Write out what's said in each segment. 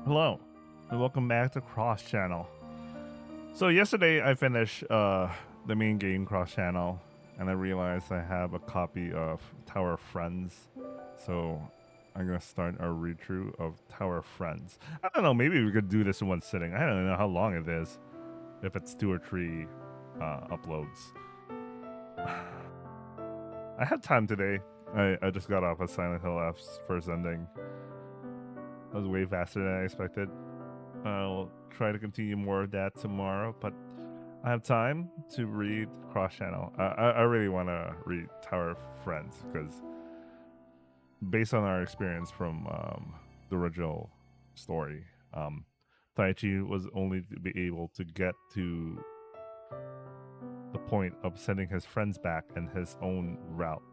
Hello, and welcome back to Cross Channel. So yesterday I finished the main game Cross Channel, and I realized I have a copy of Tower of Friends. So I'm gonna start our read through of Tower of Friends. I don't know, maybe we could do this in one sitting. I don't know how long it is, if it's 2 or 3 uploads. I had time today. I just got off of Silent Hill F's first ending. That was way faster than I expected. I'll try to continue more of that tomorrow, but I have time to read Cross Channel. I really want to read Tower of Friends because, based on our experience from the original story, Taichi was only to be able to get to the point of sending his friends back in his own route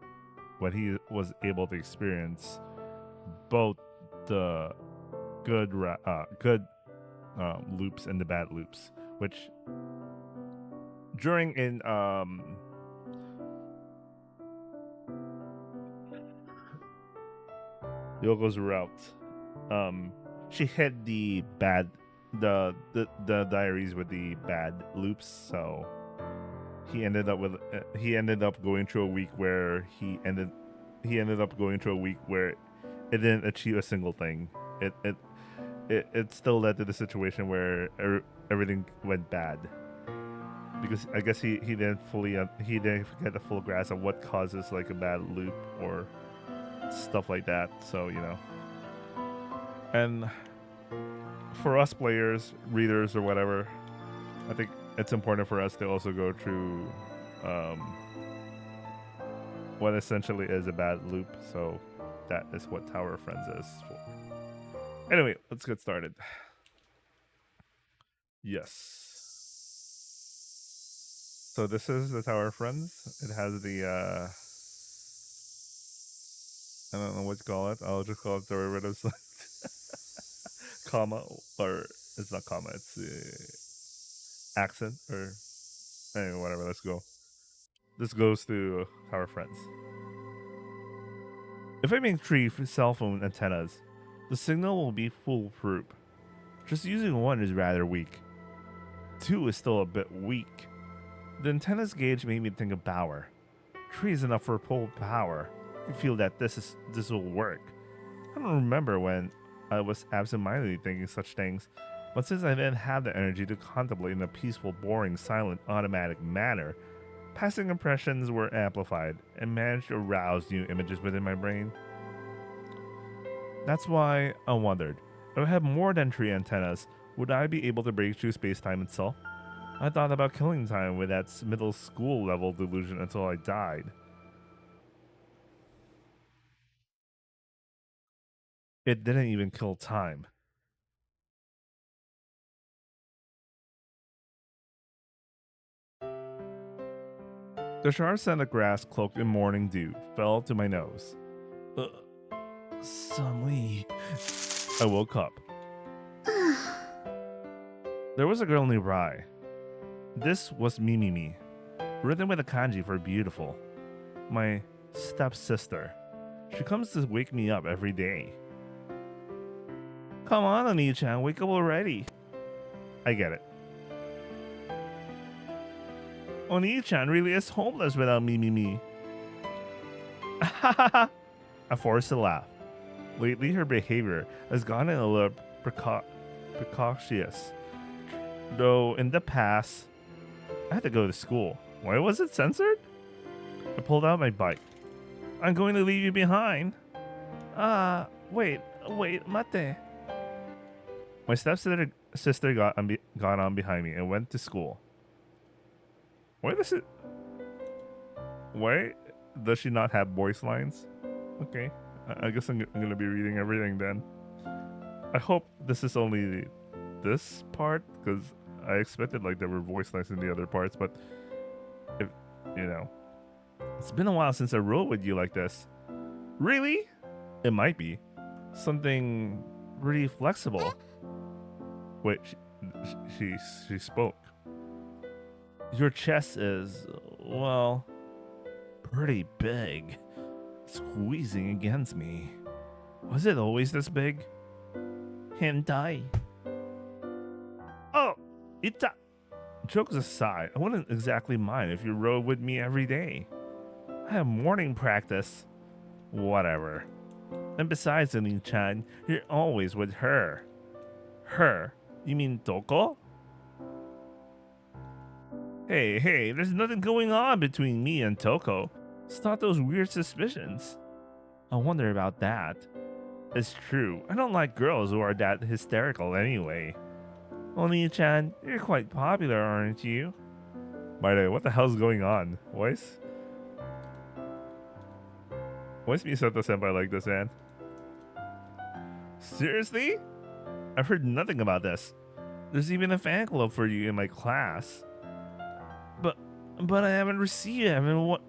when he was able to experience both the good loops and the bad loops, which during in Yoko's route, she hit the diaries with the bad loops, so he ended up going through a week where it didn't achieve a single thing. It still led to the situation where everything went bad because I guess he didn't get the full grasp of what causes like a bad loop or stuff like that. So and for us players, readers, or whatever, I think it's important for us to also go through what essentially is a bad loop. So that is what Tower of Friends is for. Anyway, let's get started. Yes. So this is the Tower of Friends. It has the I don't know what to call it. I'll just call it derivatives, comma, or it's not comma. It's accent or anyway, whatever. Let's go. This goes to Tower of Friends. If I make 3 cell phone antennas, the signal will be foolproof. Just using 1 is rather weak. 2 is still a bit weak. The antenna's gauge made me think of power. 3 is enough for full power. I feel that this will work. I don't remember when I was absent-mindedly thinking such things, but since I didn't have the energy to contemplate in a peaceful, boring, silent, automatic manner, passing impressions were amplified and managed to arouse new images within my brain. That's why I wondered, if I had more than 3 antennas, would I be able to break through space-time itself? I thought about killing time with that middle school level delusion until I died. It didn't even kill time. The sharp scent of grass cloaked in morning dew fell to my nose. Suddenly, I woke up. There was a girl nearby. This was Mimimi, written with a kanji for beautiful. My stepsister. She comes to wake me up every day. Come on, Oni-chan, wake up already. I get it. Oni-chan really is homeless without Mimimi. I forced a laugh. Lately, her behavior has gotten a little precocious. Though in the past, I had to go to school. Why was it censored? I pulled out my bike. I'm going to leave you behind. Wait, mate. My stepsister got on behind me and went to school. Why does she not have voice lines? Okay, I guess I'm gonna be reading everything then. I hope this is only this part, because I expected like there were voice lines in the other parts, but if it's been a while since I wrote with you like this. Really? It might be something really flexible. Wait, she spoke. Your chest is, well, pretty big, squeezing against me. Was it always this big? hentai. Oh, ita. Jokes aside, I wouldn't exactly mind if you rode with me every day. I have morning practice. Whatever. And besides, Oni-chan, you're always with her. Her? You mean Toko? Hey, there's nothing going on between me and Toko. Stop those weird suspicions. I wonder about that. It's true, I don't like girls who are that hysterical anyway. Oni-chan, you're quite popular, aren't you? By the way, what the hell's going on? Why is Misato-senpai like this, man? Seriously? I've heard nothing about this. There's even a fan club for you in my class. But I haven't received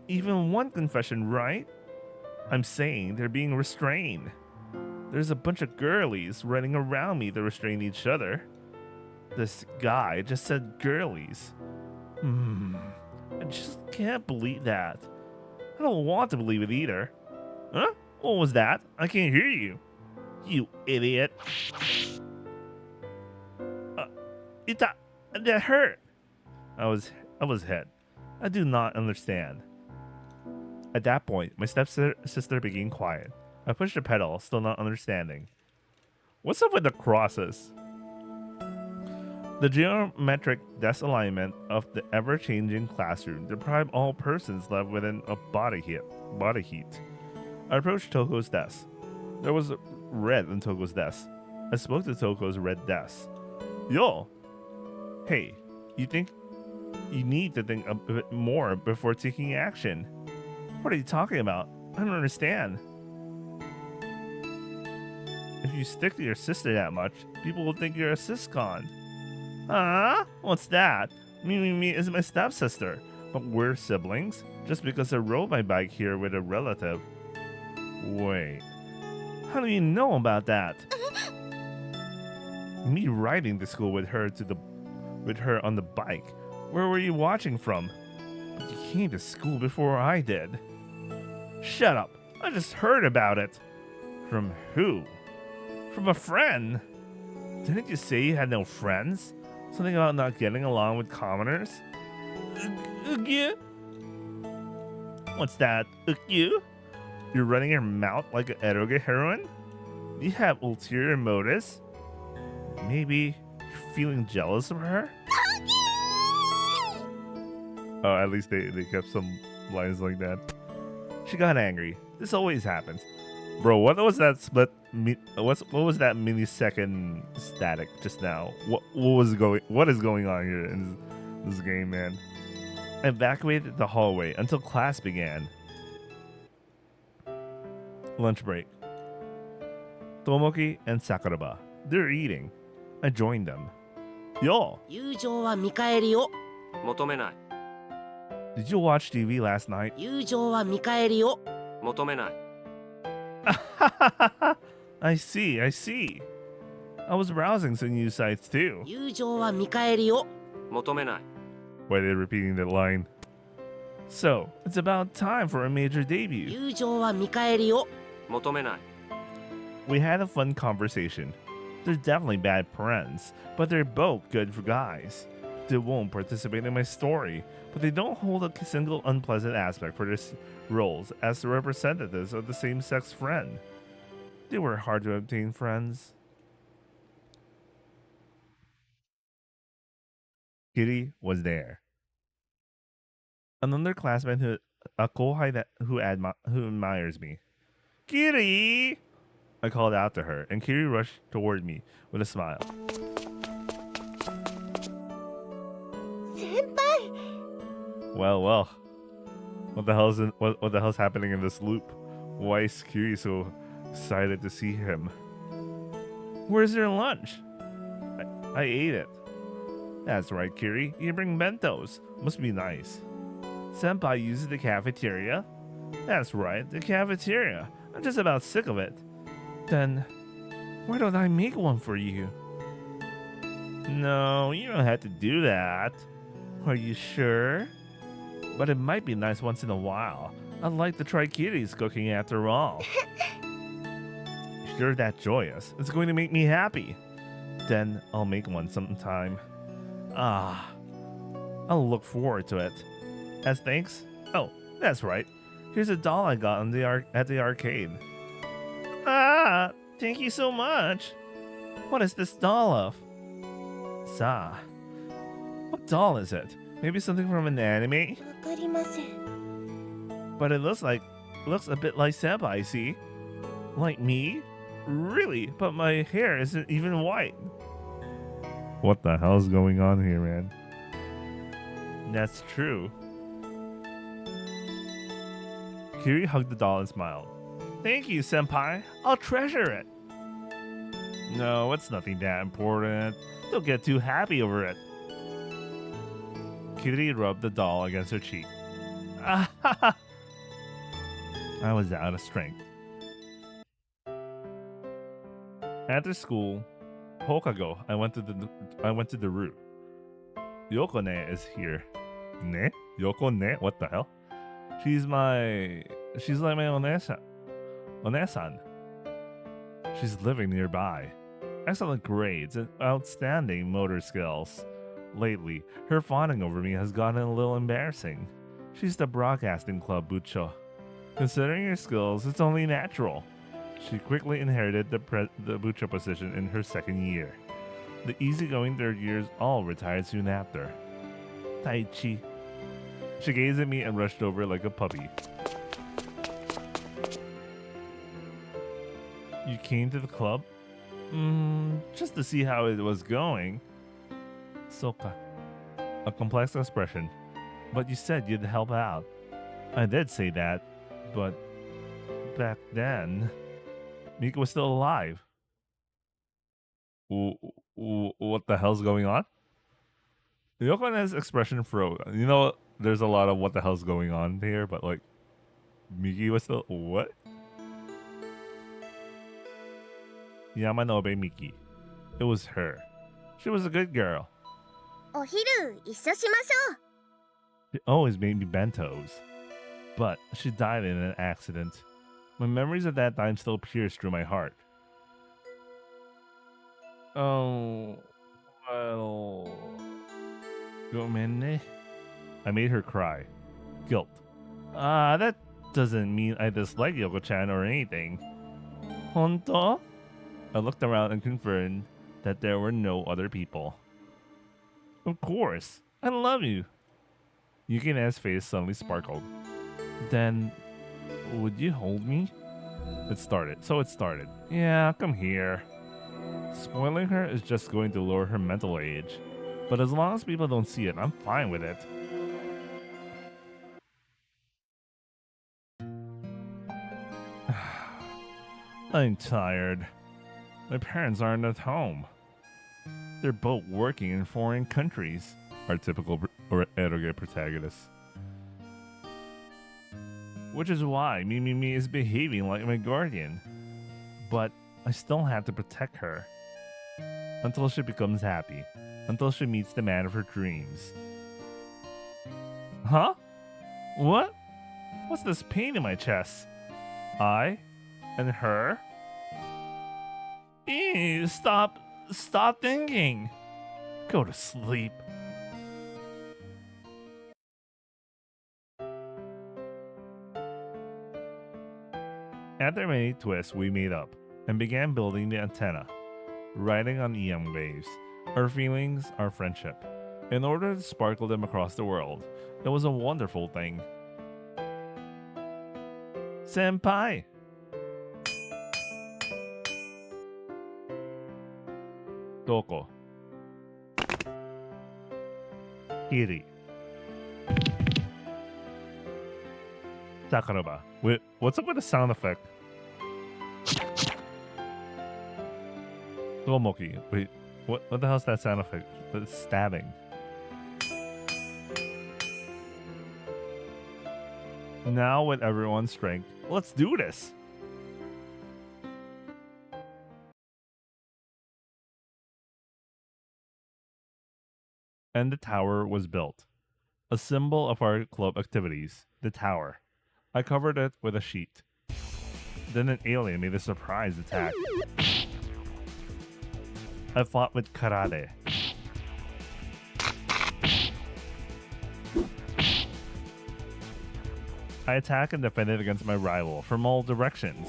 even one confession, right? I'm saying they're being restrained. There's a bunch of girlies running around me to restrain each other. This guy just said girlies. I just can't believe that. I don't want to believe it either. Huh? What was that? I can't hear you. You idiot. That hurt. I was hit. I do not understand. At that point, my stepsister became quiet. I pushed the pedal, still not understanding. What's up with the crosses? The geometric disalignment of the ever-changing classroom deprived all persons left within a body heat. I approached Toko's desk. There was red on Toko's desk. I spoke to Toko's red desk. Yo! Hey, you need to think a bit more before taking action. What are you talking about? I don't understand. If you stick to your sister that much, people will think you're a siscon. Huh? What's that? Me is my stepsister, but we're siblings just because I rode my bike here with a relative. Wait, how do you know about that? Me riding to school with her on the bike. Where were you watching from? But you came to school before I did. Shut up! I just heard about it. From who? From a friend. Didn't you say you had no friends? Something about not getting along with commoners? Yeah. What's that? You? You're running your mouth like an eroge heroine? Do you have ulterior motives? Maybe you're feeling jealous of her? Oh, at least they kept some lines like that. She got angry. This always happens. Bro, what was that split? What was that millisecond static just now? What is going on here in this game, man? I evacuated the hallway until class began. Lunch break. Tomoki and Sakuraba. They're eating. I joined them. Yo! 友情は見返りを求めない Did you watch TV last night? 友情は見返りを求めない I see. I was browsing some news sites too. 友情は見返りを求めない Why are they repeating that line? So, it's about time for a major debut. 友情は見返りを求めない We had a fun conversation. They're definitely bad friends, but they're both good for guys. They won't participate in my story, but they don't hold a single unpleasant aspect for their roles as the representatives of the same-sex friend. They were hard to obtain friends. Kitty was there. Another classmate who admires me. Kitty! I called out to her, and Kitty rushed toward me with a smile. 先輩 Well. What the hell's happening in this loop? Why is Kiri so excited to see him? Where's your lunch? I ate it. That's right, Kiri. You bring bentos. Must be nice. Senpai uses the cafeteria? That's right, the cafeteria. I'm just about sick of it. Then, why don't I make one for you? No, you don't have to do that. Are you sure? But it might be nice once in a while. I'd like to try Kitty's cooking after all. She you're that joyous, it's going to make me happy. Then I'll make one sometime. Ah, I'll look forward to it. As thanks? Oh, that's right. Here's a doll I got at the arcade. Ah, thank you so much. What is this doll of? Sa. What doll is it? Maybe something from an anime? わかりません。 But it looks a bit like Senpai, see? Like me? Really? But my hair isn't even white. What the hell's going on here, man? That's true. Kiri hugged the doll and smiled. Thank you, Senpai. I'll treasure it. No, it's nothing that important. Don't get too happy over it. Kiri rubbed the doll against her cheek. I was out of strength. After school, Hokago, I went to the route. Yokone is here. Ne? Yokone? What the hell? She's like my onesan. She's living nearby. Excellent grades and outstanding motor skills. Lately, her fawning over me has gotten a little embarrassing. She's the broadcasting club bucho. Considering her skills, it's only natural. She quickly inherited the bucho position in her second year. The easygoing third years all retired soon after. Taichi. She gazed at me and rushed over like a puppy. You came to the club? Just to see how it was going. Soka. A complex expression. But you said you'd help out. I did say that, but back then, Mika was still alive. What the hell's going on? Yokone's expression froze. You know, there's a lot of what the hell's going on here, but like, Miki was still what? Yamanobe Miki. It was her. She was a good girl. お昼一緒しましょう。 She always made me bentos. But she died in an accident. My memories of that time still pierce through my heart. Oh, well. Gomenne? I made her cry. Guilt. That doesn't mean I dislike Yoko-chan or anything. Honto? I looked around and confirmed that there were no other people. Of course. I love you. Yukine's face suddenly sparkled. Then, would you hold me? It started. Yeah, come here. Spoiling her is just going to lower her mental age. But as long as people don't see it, I'm fine with it. I'm tired. My parents aren't at home. They're both working in foreign countries. Our typical eroge protagonist. Which is why Mimi is behaving like my guardian. But I still have to protect her. Until she becomes happy. Until she meets the man of her dreams. Huh? What? What's this pain in my chest? I? And her? Ew, stop thinking. Go to sleep. After many twists, we made up and began building the antenna, riding on EM waves, our feelings, our friendship, in order to sparkle them across the world. It was a wonderful thing. Senpai! Toko. Kiri. Sakuraba. Wait, what's up with the sound effect? Tomoki. Wait, what the hell's that sound effect? It's stabbing. Now with everyone's strength, let's do this! And the tower was built. A symbol of our club activities, the tower. I covered it with a sheet. Then an alien made a surprise attack. I fought with karate. I attacked and defended against my rival from all directions.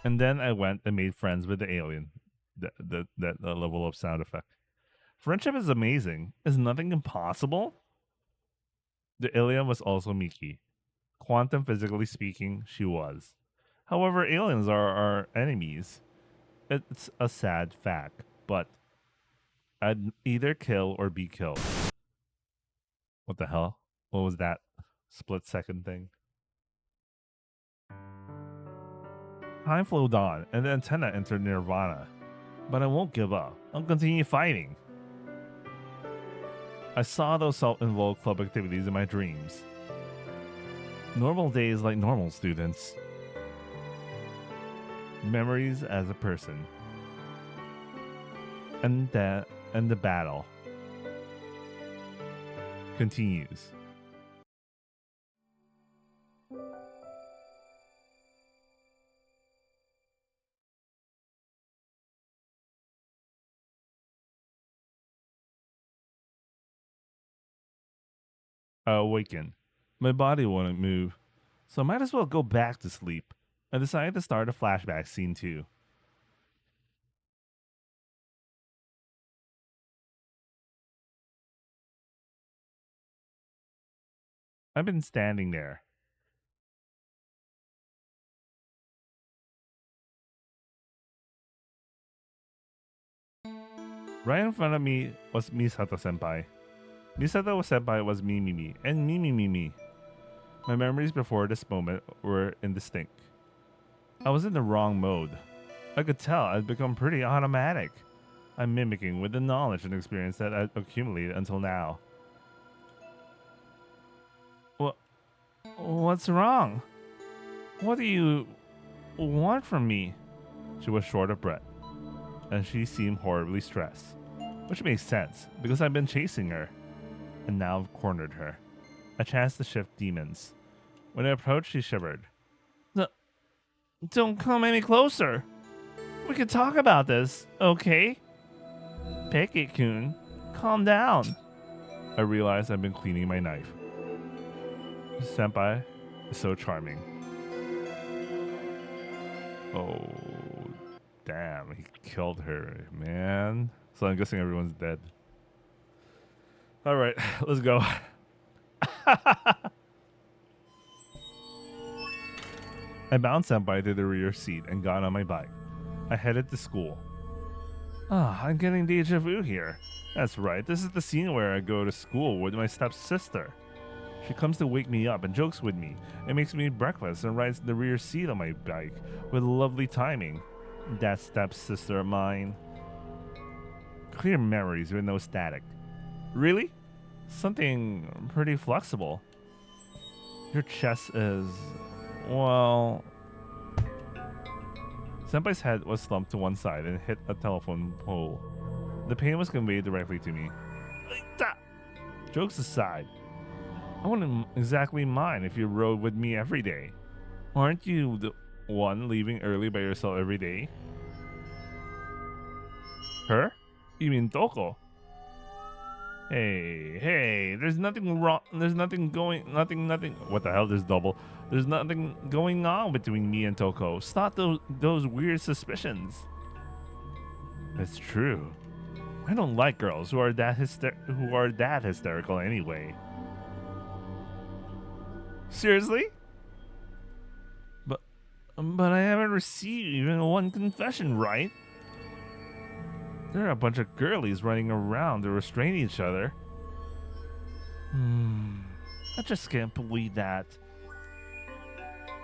And then I went and made friends with the alien. That level of sound effect. Friendship is amazing. Is nothing impossible? The alien was also Miki. Quantum physically speaking, she was. However, aliens are our enemies. It's a sad fact, but I'd either kill or be killed. What the hell? What was that split second thing? Time flowed on, and the antenna entered Nirvana. But I won't give up. I'll continue fighting. I saw those self-involved club activities in my dreams. Normal days like normal students. Memories as a person. And the battle continues. I awakened. My body wouldn't move, so I might as well go back to sleep. I decided to start a flashback scene too. I've been standing there. Right in front of me was Misato senpai. Misato senpai was Mimimi and Mimimi. My memories before this moment were indistinct. I was in the wrong mode. I could tell I'd become pretty automatic. I'm mimicking with the knowledge and experience that I'd accumulated until now. What's wrong? What do you want from me? She was short of breath, and she seemed horribly stressed, which makes sense because I've been chasing her, and now I've cornered her. A chance to shift demons. When I approached, she shivered. Don't come any closer. We can talk about this, okay? Peke-kun, calm down. I realized I've been cleaning my knife. Senpai is so charming. Oh, damn, he killed her, man. So I'm guessing everyone's dead. All right, let's go. I bound Senpai to the rear seat and got on my bike. I headed to school. I'm getting deja vu here. That's right, this is the scene where I go to school with my stepsister. She comes to wake me up and jokes with me, and makes me eat breakfast and rides the rear seat on my bike with lovely timing. That stepsister of mine. Clear memories with no static. Really? Something pretty flexible. Your chest is... well... Senpai's head was slumped to one side and hit a telephone pole. The pain was conveyed directly to me. Jokes aside, I wouldn't exactly mind if you rode with me every day. Aren't you the one leaving early by yourself every day? Her? You mean Toko? Hey, there's nothing wrong. There's nothing going. Nothing. What the hell? There's double. There's nothing going on between me and Toko. Stop those weird suspicions. It's true. I don't like girls who are that hysterical anyway. Seriously? But I haven't received even one confession, right? There are a bunch of girlies running around to restrain each other. I just can't believe that.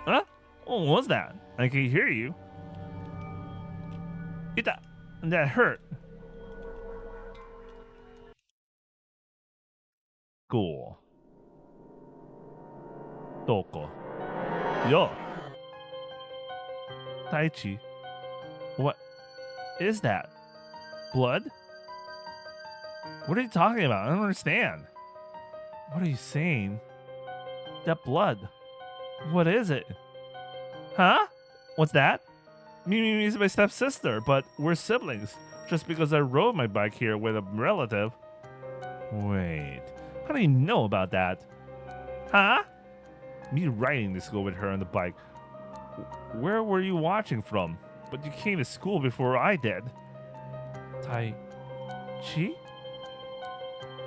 Huh? What was that? I can hear you. That hurt. Cool. Toko. Yo. Taichi. What is that? Blood? What are you talking about? I don't understand. What are you saying? That blood. What is it? Huh? What's that? Mimi is my stepsister, but we're siblings. Just because I rode my bike here with a relative. Wait, how do you know about that? Huh? Me riding to school with her on the bike. Where were you watching from? But you came to school before I did. Tai Chi?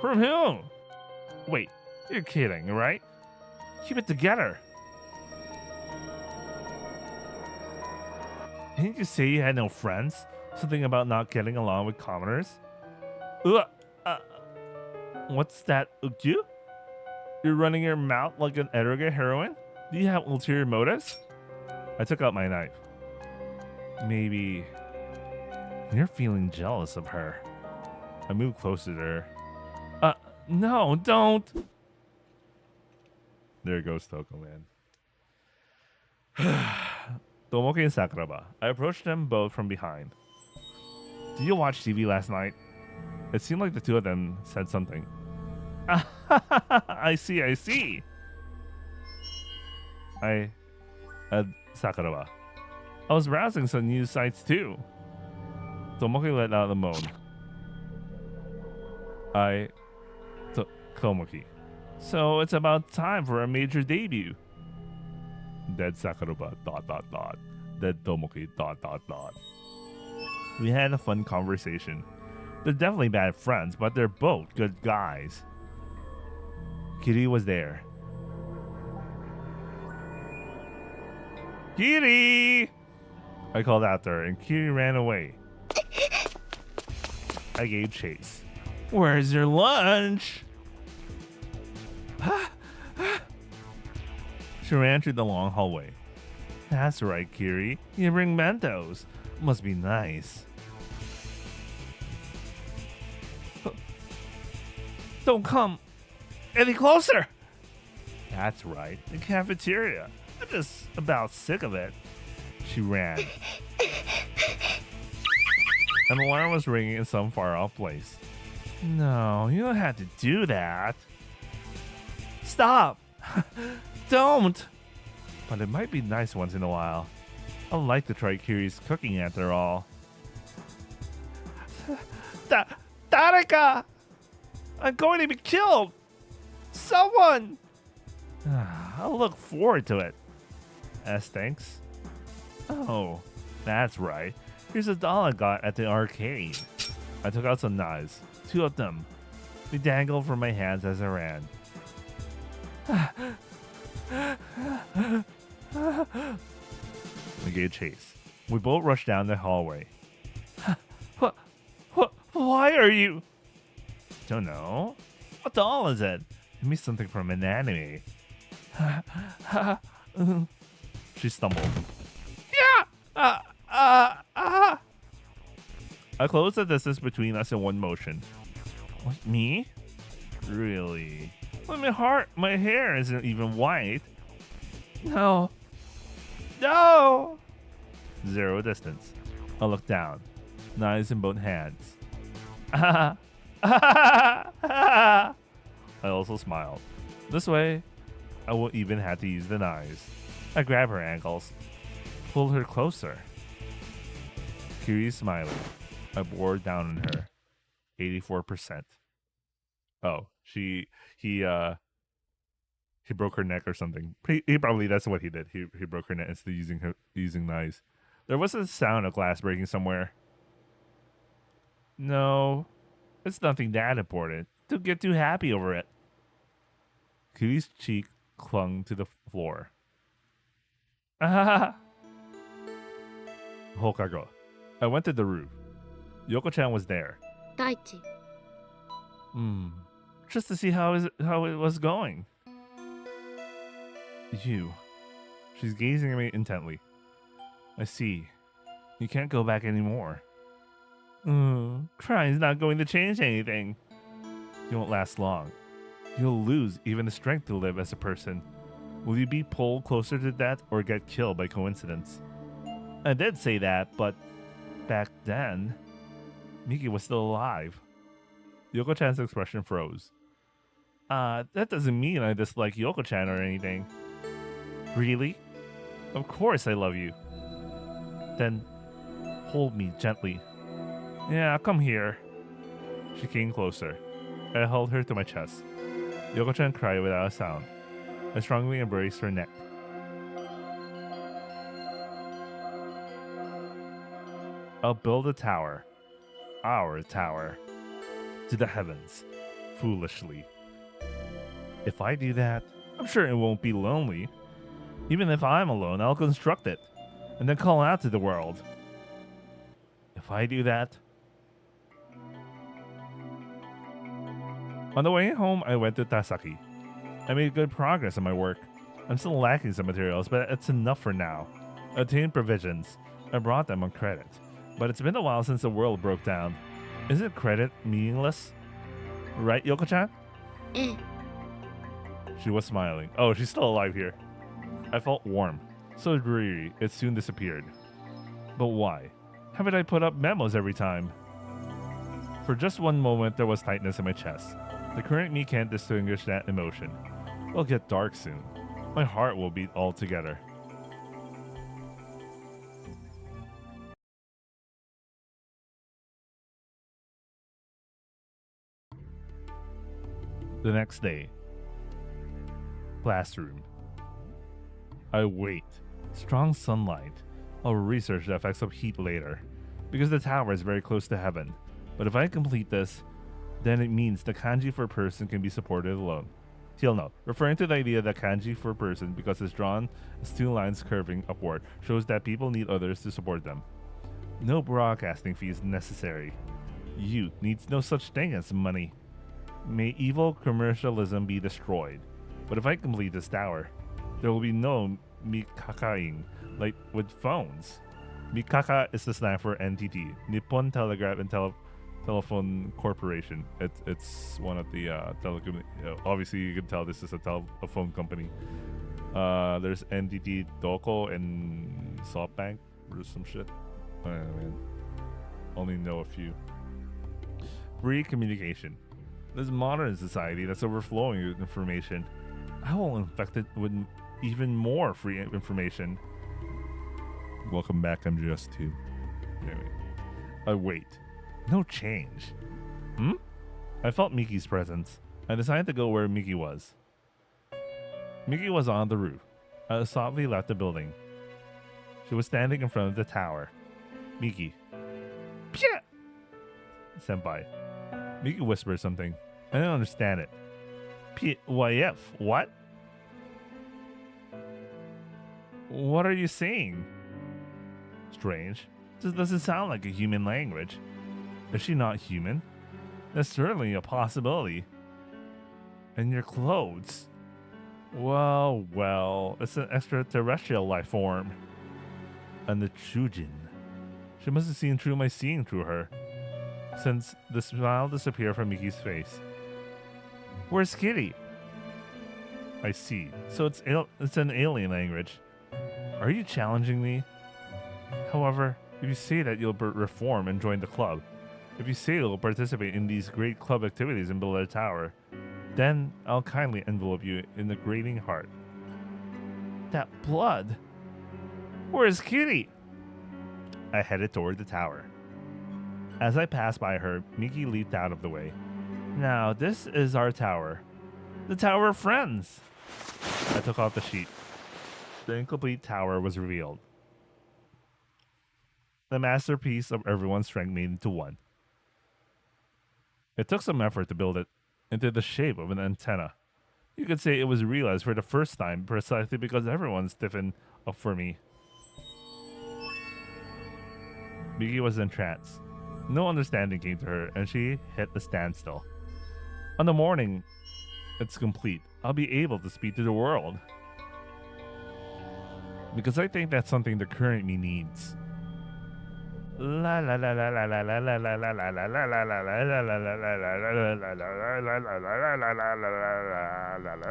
From whom? Wait, you're kidding, right? Keep it together. Didn't you say you had no friends? Something about not getting along with commoners? Ugh, what's that, Ukyu? You're running your mouth like an arrogant heroine? Do you have ulterior motives? I took out my knife. Maybe you're feeling jealous of her. I moved closer to her. No, don't. There goes Toko, man. Tomoki and Sakuraba. I approached them both from behind. Did you watch TV last night? It seemed like the two of them said something. I see. I Sakuraba. I was browsing some news sites too. Tomoki let out a moan. Tomoki. So it's about time for a major debut. Dead Sakuraba, ... Dead Tomoki, ... We had a fun conversation. They're definitely bad friends, but they're both good guys. Kiri was there. Kiri! I called after her, and Kiri ran away. I gave chase. Where's your lunch? She ran through the long hallway. That's right, Kiri. You bring mentos. Must be nice. Don't come any closer. That's right, the cafeteria. I'm just about sick of it. She ran. An alarm was ringing in some far-off place. No, you don't have to do that. Stop! Don't! But it might be nice once in a while. I like to try Kiri's cooking after all. Dareka! I'm going to be killed! Someone! I'll look forward to it. Thanks. Oh, that's right. Here's a doll I got at the arcade. I took out some knives. 2 of them. They dangled from my hands as I ran. We gave chase. We both rushed down the hallway. Why are you? Don't know. What doll is it? It means something from an anime. She stumbled. Yeah! I closed the distance between us in one motion. What, me? Really? Well, my hair isn't even white. No. No! 0 distance. I looked down. Knives in both hands. I also smiled. This way, I won't even have to use the knives. I grabbed her ankles. Pulled her closer. Kiri's smiling. I bore down on her. 84%. Oh, he broke her neck or something. He probably, that's what he did. He broke her neck instead of using knives. There was a sound of glass breaking somewhere. No, it's nothing that important. Don't get too happy over it. Kiri's cheek clung to the floor. Hokago. I went to the roof. Yoko-chan was there. Daichi. Just to see how it was going. She's gazing at me intently. I see. You can't go back anymore. Crying's not going to change anything. You won't last long. You'll lose even the strength to live as a person. Will you be pulled closer to death or get killed by coincidence? I did say that, but back then, Miki was still alive. Yoko-chan's expression froze. That doesn't mean I dislike Yoko-chan or anything. Really? Of course I love you. Then hold me gently. Yeah, come here. She came closer. I held her to my chest. Yoko-chan cried without a sound. I strongly embraced her neck. I'll build a tower. Our tower. To the heavens. Foolishly. If I do that, I'm sure it won't be lonely. Even if I'm alone, I'll construct it. And then call out to the world. If I do that... On the way home, I went to Tasaki. I made good progress on my work. I'm still lacking some materials, but it's enough for now. I obtained provisions. I brought them on credit. But it's been a while since the world broke down. Isn't credit meaningless? Right, Yoko-chan? She was smiling. Oh, she's still alive here. I felt warm. So dreary, it soon disappeared. But why? Haven't I put up memos every time? For just one moment, there was tightness in my chest. The current me can't distinguish that emotion. It'll get dark soon. My heart will beat all together. The next day. Classroom. I wait. Strong sunlight. I'll research the effects of heat later. Because the tower is very close to heaven. But if I complete this, then it means the kanji for person can be supported alone. Till note, referring to the idea that kanji for person, because it's drawn as two lines curving upward, shows that people need others to support them. No broadcasting fee is necessary. Youth needs no such thing as money. May evil commercialism be destroyed. But if I complete this tower, there will be no mikakaing, like with phones. Mikaka is the slang for NTT, Nippon Telegraph and Telephone Corporation. It's one of the telecom. Obviously, you can tell this is a telephone company. There's NTT Doco and SoftBank or some shit. I mean, only know a few. Free communication. This modern society that's overflowing with information. I will infect it with even more free information. Welcome back, MGS2. Anyway, I wait. No change. I felt Miki's presence. I decided to go where Miki was. Miki was on the roof. I softly left the building. She was standing in front of the tower. Miki. Pia! Senpai. Miki whispered something. I didn't understand it. YF, what? What are you saying? Strange. This doesn't sound like a human language. Is she not human? That's certainly a possibility. And your clothes? Well, it's an extraterrestrial life form. And the Chujin. She must have seen through my seeing through her. Since the smile disappeared from Miki's face. Where's Kitty? I see. So it's an alien language. Are you challenging me? However, if you say that you'll reform and join the club, if you say you'll participate in these great club activities and build a tower, then I'll kindly envelope you in the grating heart. That blood! Where's Kitty? I headed toward the tower. As I passed by her, Miki leaped out of the way. Now, this is our tower. The Tower of Friends! I took off the sheet. The incomplete tower was revealed. The masterpiece of everyone's strength made into one. It took some effort to build it into the shape of an antenna. You could say it was realized for the first time precisely because everyone stiffened up for me. Miki was entranced. No understanding came to her, and she hit a standstill. On the morning it's complete, I'll be able to speak to the world. Because I think that's something the current me needs. La la la la la la la la la la la la la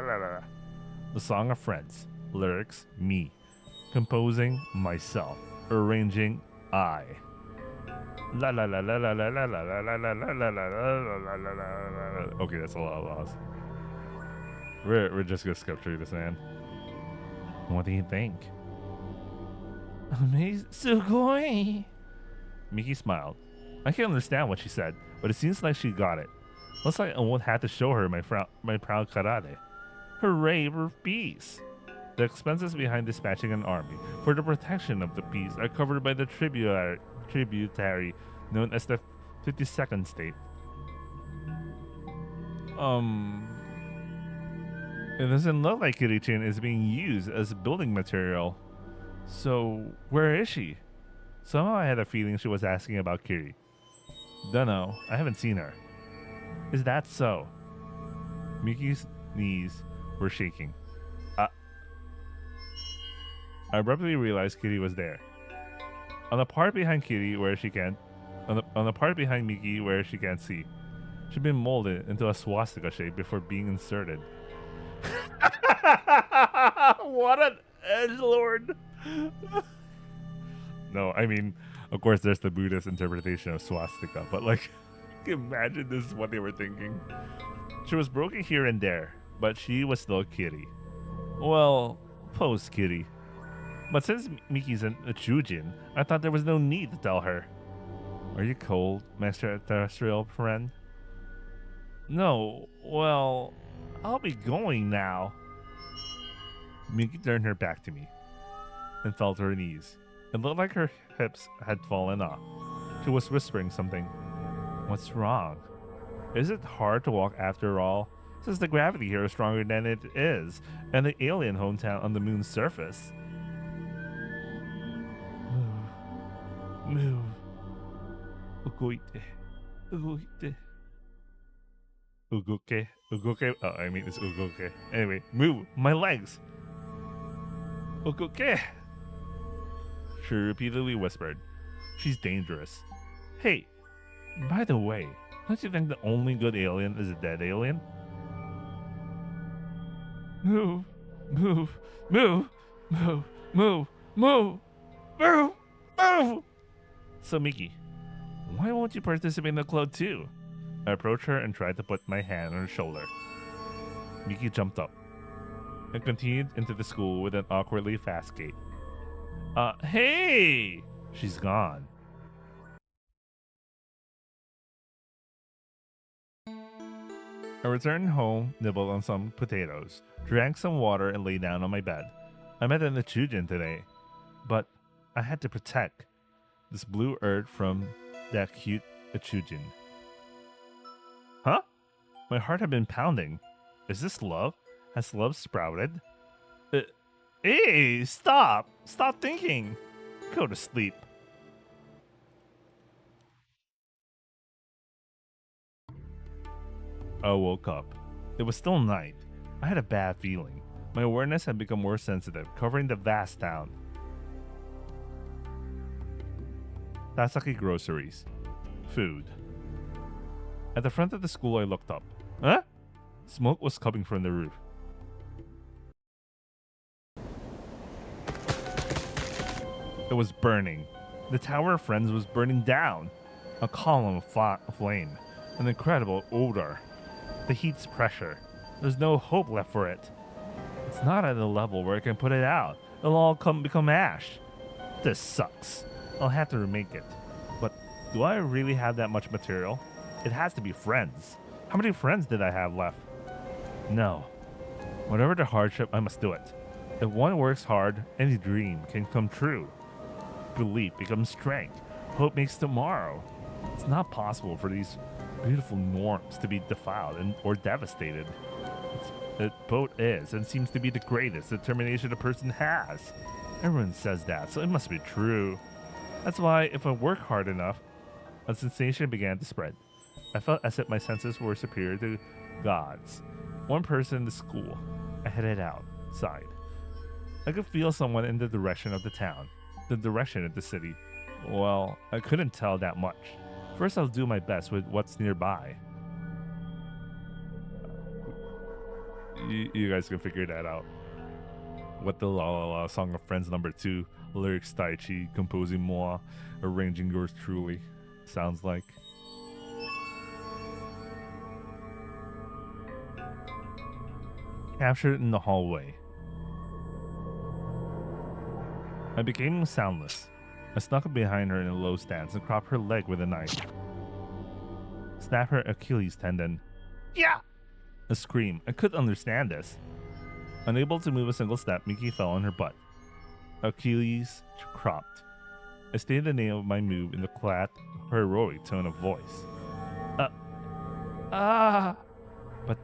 la la. The Song of Friends. Lyrics, me. Composing, myself. Arranging, I. La la la la la la la la la la la la la la la la la. Okay, that's a lot of laws. We're just gonna skip through this, man. What do you think? Amazing. Sugoi. Miki smiled. I can't understand what she said, but it seems like she got it. Looks like I won't have to show her my proud karate. Hooray for peace! The expenses behind dispatching an army for the protection of the peace are covered by the tributary known as the 52nd state. It doesn't look like Kirichin is being used as building material. So, where is she? Somehow I had a feeling she was asking about Kiri. Dunno, I haven't seen her. Is that so? Miki's knees were shaking. I abruptly realized Kitty was there. On the part behind Kitty where she can't on the part behind Miki where she can't see. She'd been molded into a swastika shape before being inserted. What an edgelord! No, I mean, of course there's the Buddhist interpretation of swastika, but like, imagine this is what they were thinking. She was broken here and there, but she was still Kitty. Well, post Kitty. But since Miki's a Chujin, I thought there was no need to tell her. Are you cold, Master Terrestrial friend? No, well, I'll be going now. Miki turned her back to me and fell to her knees. It looked like her hips had fallen off. She was whispering something. What's wrong? Is it hard to walk after all? Since the gravity here is stronger than it is, and the alien hometown on the moon's surface. Move. Ugoite. Ugoite. Ugoke. Ugoke. Oh, I mean, it's Ugoke. Anyway, move. My legs. Ugoke. She repeatedly whispered. She's dangerous. Hey, by the way, don't you think the only good alien is a dead alien? Move. Move. Move. Move. Move. Move. Move. Move. So, Miki, why won't you participate in the club too? I approached her and tried to put my hand on her shoulder. Miki jumped up and continued into the school with an awkwardly fast gait. Hey! She's gone. I returned home, nibbled on some potatoes, drank some water, and lay down on my bed. I met an Chujin today, but I had to protect this blue earth from that cute Chujin. Huh? My heart had been pounding. Is this love? Has love sprouted? Hey, stop! Stop thinking! Go to sleep. I woke up. It was still night. I had a bad feeling. My awareness had become more sensitive, covering the vast town. Tasaki groceries. Food. At the front of the school, I looked up. Huh? Smoke was coming from the roof. It was burning. The Tower of Friends was burning down. A column of flame. An incredible odor. The heat's pressure. There's no hope left for it. It's not at a level where I can put it out. It'll all become ash. This sucks. I'll have to remake it. But do I really have that much material? It has to be friends. How many friends did I have left? No. Whatever the hardship, I must do it. If one works hard, any dream can come true. Belief becomes strength. Hope makes tomorrow. It's not possible for these beautiful norms to be defiled or devastated. It both is and seems to be the greatest determination a person has. Everyone says that, so it must be true. That's why if I work hard enough, a sensation began to spread. I felt as if my senses were superior to God's. One person in the school. I headed outside. I could feel someone in the direction of the town. The direction of the city. Well, I couldn't tell that much. First, I'll do my best with what's nearby. You guys can figure that out. What the La La La Song of Friends #2, lyrics Taichi, composing moi, arranging yours truly, sounds like. captured in the hallway. I became soundless. I snuck up behind her in a low stance and cropped her leg with a knife. Snapped her Achilles tendon. Yeah! A scream. I couldn't understand this. Unable to move a single step, Miki fell on her butt. Achilles cropped. I stated the name of my move in the flat, heroic tone of voice. But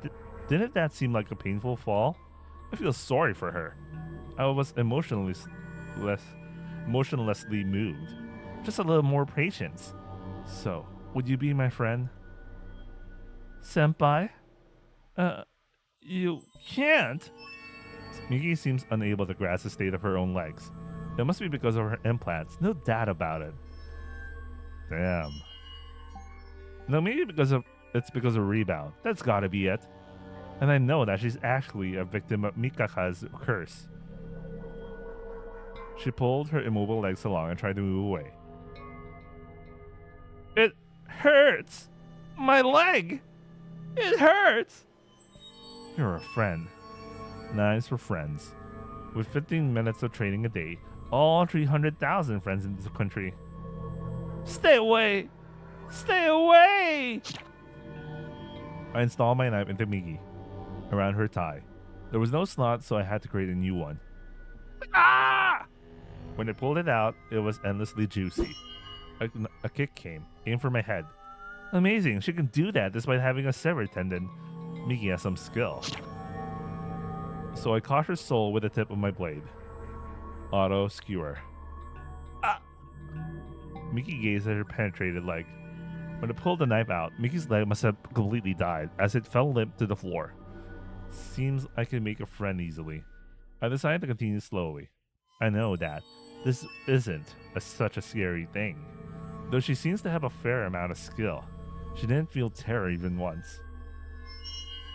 didn't that seem like a painful fall? I feel sorry for her. I was emotionlessly moved. Just a little more patience. So, would you be my friend? Senpai? You can't. Miki seems unable to grasp the state of her own legs. It must be because of her implants. No doubt about it. Damn. No, maybe it's because of rebound. That's gotta be it. And I know that she's actually a victim of Mikaka's curse. She pulled her immobile legs along and tried to move away. It hurts! My leg! It hurts! You're a friend. Nice for friends. With 15 minutes of training a day, all 300,000 friends in this country. Stay away! Stay away! I installed my knife into Miki, around her thigh. There was no slot, so I had to create a new one. Ah! When I pulled it out, it was endlessly juicy. A kick came, aimed for my head. Amazing, she can do that despite having a severed tendon. Miki has some skill. So I caught her soul with the tip of my blade. Auto skewer. Ah! Miki gazed at her penetrated leg. When I pulled the knife out, Miki's leg must have completely died as it fell limp to the floor. Seems I can make a friend easily. I decided to continue slowly. I know that this isn't such a scary thing. Though she seems to have a fair amount of skill, she didn't feel terror even once.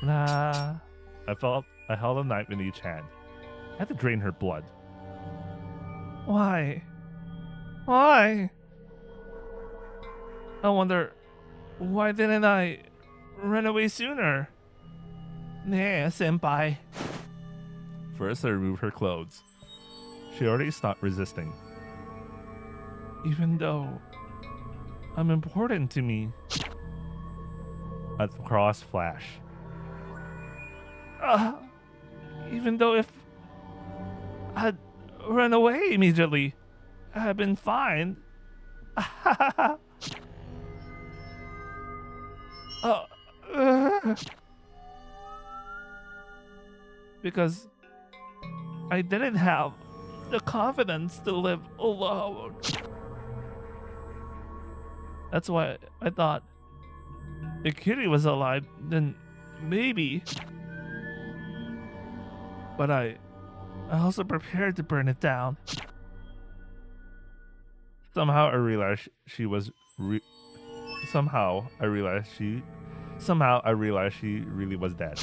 Nah. I held a knife in each hand. I had to drain her blood. Why? Why? I wonder, why didn't I run away sooner? Nah, senpai. First, I removed her clothes. She already stopped resisting. Even though I'm important to me. A cross flash. Even though if I'd run away immediately, I'd been fine. Because I didn't have the confidence to live alone. That's why I thought if Kitty was alive, then maybe. But I also prepared to burn it down. Somehow I realized she really was dead.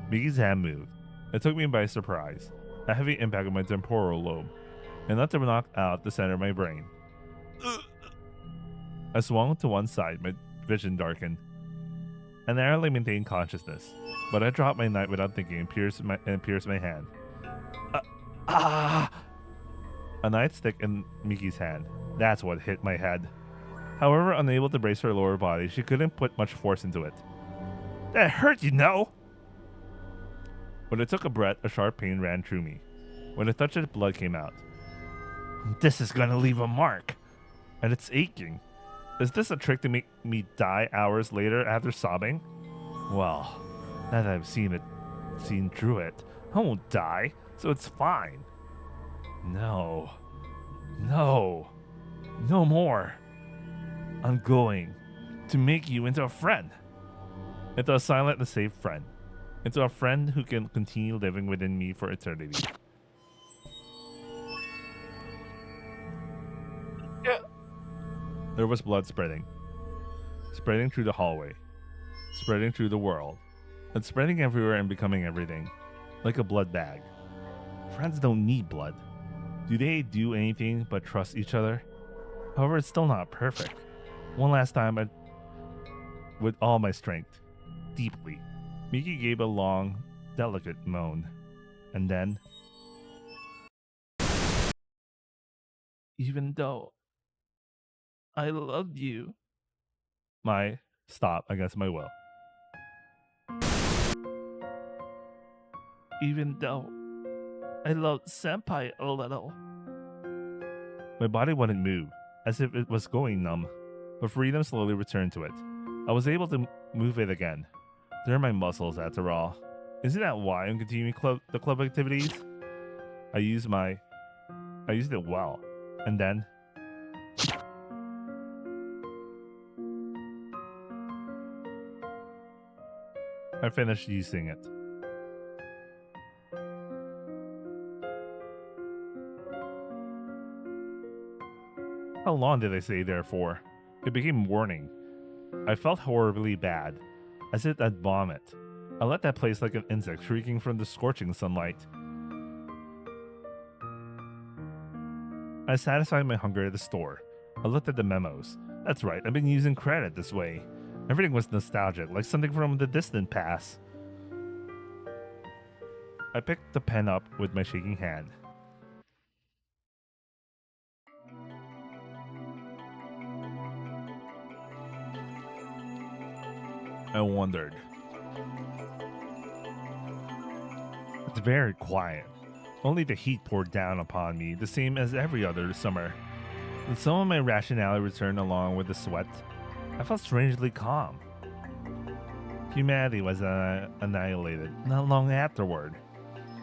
Miki's hand moved. It took me by surprise. A heavy impact on my temporal lobe, enough to knock out the center of my brain. I swung to one side, my vision darkened. I narrowly maintained consciousness, but I dropped my knife without thinking and pierced my hand. A nightstick in Miki's hand. That's what hit my head. However, unable to brace her lower body, she couldn't put much force into it. That hurt, you know! When I took a breath, a sharp pain ran through me. When I touched it, blood came out. This is gonna leave a mark. And it's aching. Is this a trick to make me die hours later after sobbing? Well, now that I've seen through it, I won't die, so it's fine. No more. I'm going to make you into a friend. Into a silent and safe friend. Into a friend who can continue living within me for eternity. There was blood spreading through the hallway, spreading through the world, and spreading everywhere and becoming everything, like a blood bag. Friends don't need blood. Do they do anything but trust each other? However, it's still not perfect. One last time, with all my strength, deeply. Miki gave a long, delicate moan, and then, even though I loved you, my stop against my will. Even though I loved Senpai a little. My body wouldn't move, as if it was going numb, but freedom slowly returned to it. I was able to move it again. They're my muscles, after all. Isn't that why I'm continuing the club activities? I used it well, and then I finished using it. How long did I stay there for? It became morning. I felt horribly bad, as if I'd vomit. I left that place like an insect shrieking from the scorching sunlight. I satisfied my hunger at the store. I looked at the memos. That's right, I've been using credit this way. Everything was nostalgic, like something from the distant past. I picked the pen up with my shaking hand. I wondered. It's very quiet. Only the heat poured down upon me, the same as every other summer. When some of my rationality returned along with the sweat, I felt strangely calm. Humanity was annihilated not long afterward.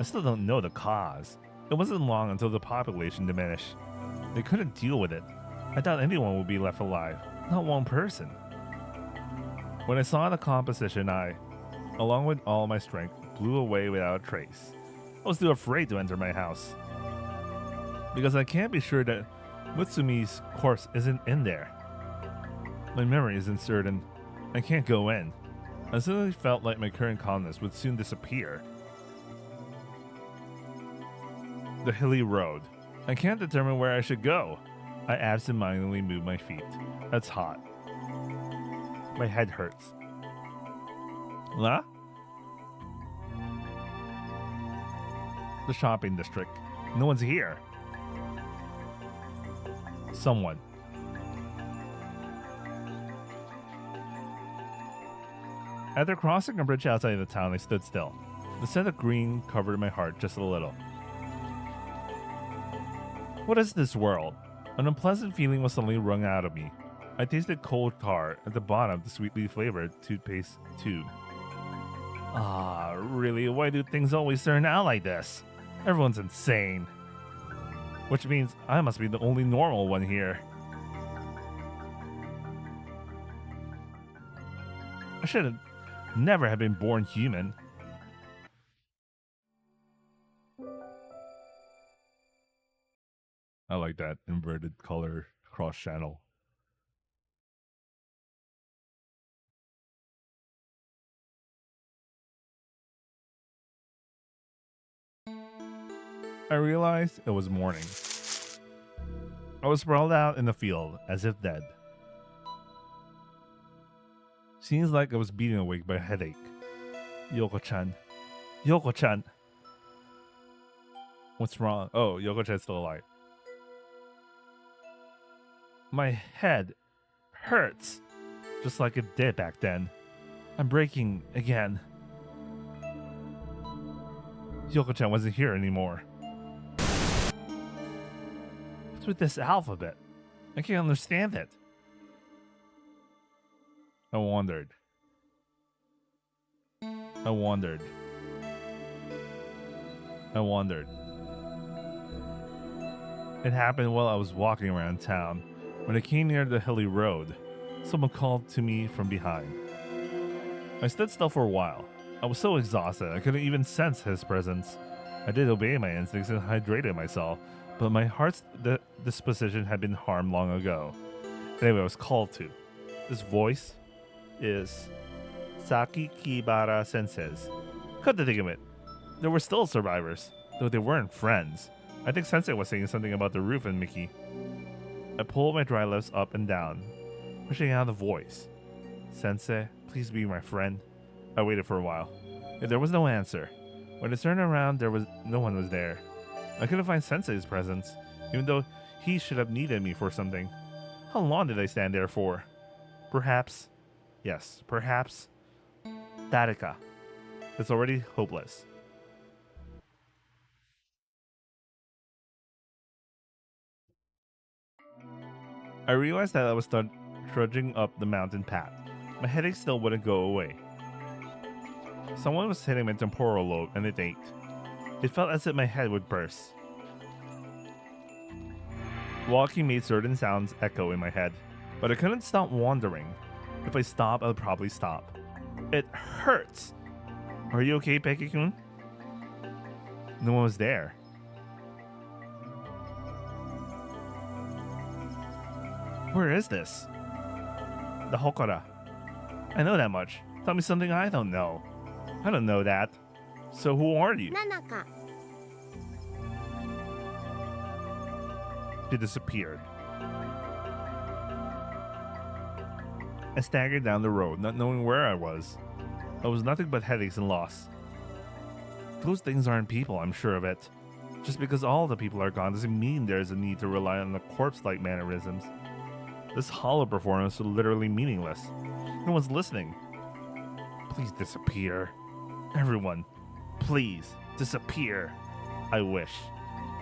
I still don't know the cause. It wasn't long until the population diminished. They couldn't deal with it. I thought anyone would be left alive, not one person. When I saw the composition, I, along with all my strength, blew away without a trace. I was too afraid to enter my house, because I can't be sure that Mutsumi's corpse isn't in there. My memory isn't certain. I can't go in. I suddenly felt like my current calmness would soon disappear. The hilly road. I can't determine where I should go. I absentmindedly move my feet. That's hot. My head hurts. La? The shopping district. No one's here. Someone. After crossing a bridge outside the town, I stood still. The scent of green covered my heart just a little. What is this world? An unpleasant feeling was suddenly wrung out of me. I tasted cold tar at the bottom of the sweetly flavored toothpaste tube. Ah, really? Why do things always turn out like this? Everyone's insane. Which means I must be the only normal one here. I should have never have been born human. I like that inverted color cross channel. I realized it was morning. I was sprawled out in the field as if dead. Seems like I was beaten awake by a headache. Yoko-chan. Yoko-chan. What's wrong? Oh, Yoko-chan's still alive. My head hurts, just like it did back then. I'm breaking again. Yoko-chan wasn't here anymore. What's with this alphabet? I can't understand it. I wondered. I wondered. I wondered. It happened while I was walking around town. When I came near the hilly road, someone called to me from behind. I stood still for a while. I was so exhausted I couldn't even sense his presence. I did obey my instincts and hydrated myself, but my heart's disposition had been harmed long ago. Anyway, I was called to. This voice is Saki Kibara Sensei's. Come to think of it, there were still survivors, though they weren't friends. I think Sensei was saying something about the roof and Mickey. I pulled my dry lips up and down, pushing out the voice. Sensei, please be my friend. I waited for a while. There was no answer. When I turned around, no one was there. I couldn't find Sensei's presence, even though he should have needed me for something. How long did I stand there for? Perhaps. Yes, perhaps. Darika. It's already hopeless. I realized that I was trudging up the mountain path. My headache still wouldn't go away. Someone was hitting my temporal lobe and it ached. It felt as if my head would burst. Walking made certain sounds echo in my head, but I couldn't stop wandering. If I stop, I'll probably stop. It hurts! Are you okay, Peki-kun? No one was there. Where is this? The Hokora. I know that much. Tell me something I don't know. I don't know that. So who are you? Nanaka. She disappeared. I staggered down the road, not knowing where I was. I was nothing but headaches and loss. Those things aren't people, I'm sure of it. Just because all the people are gone doesn't mean there's a need to rely on the corpse-like mannerisms. This hollow performance was literally meaningless. No one's listening. Please disappear. Everyone, please disappear. I wish.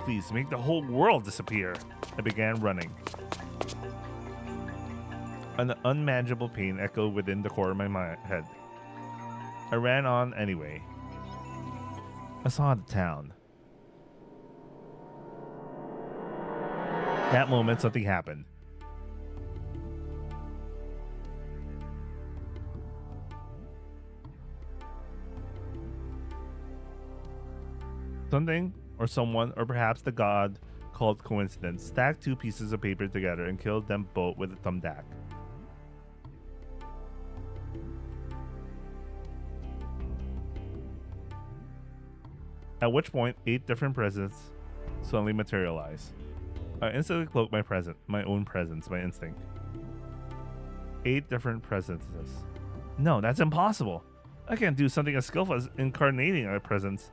Please make the whole world disappear. I began running. An unmanageable pain echoed within the core of my head. I ran on anyway. I saw the town. That moment, something happened. Something, or someone, or perhaps the god called coincidence, stacked two pieces of paper together and killed them both with a thumbtack. At which point, 8 different presents suddenly materialized. I instantly cloaked my own presence, my instinct. 8 different presences. No, that's impossible. I can't do something as skillful as incarnating a presence,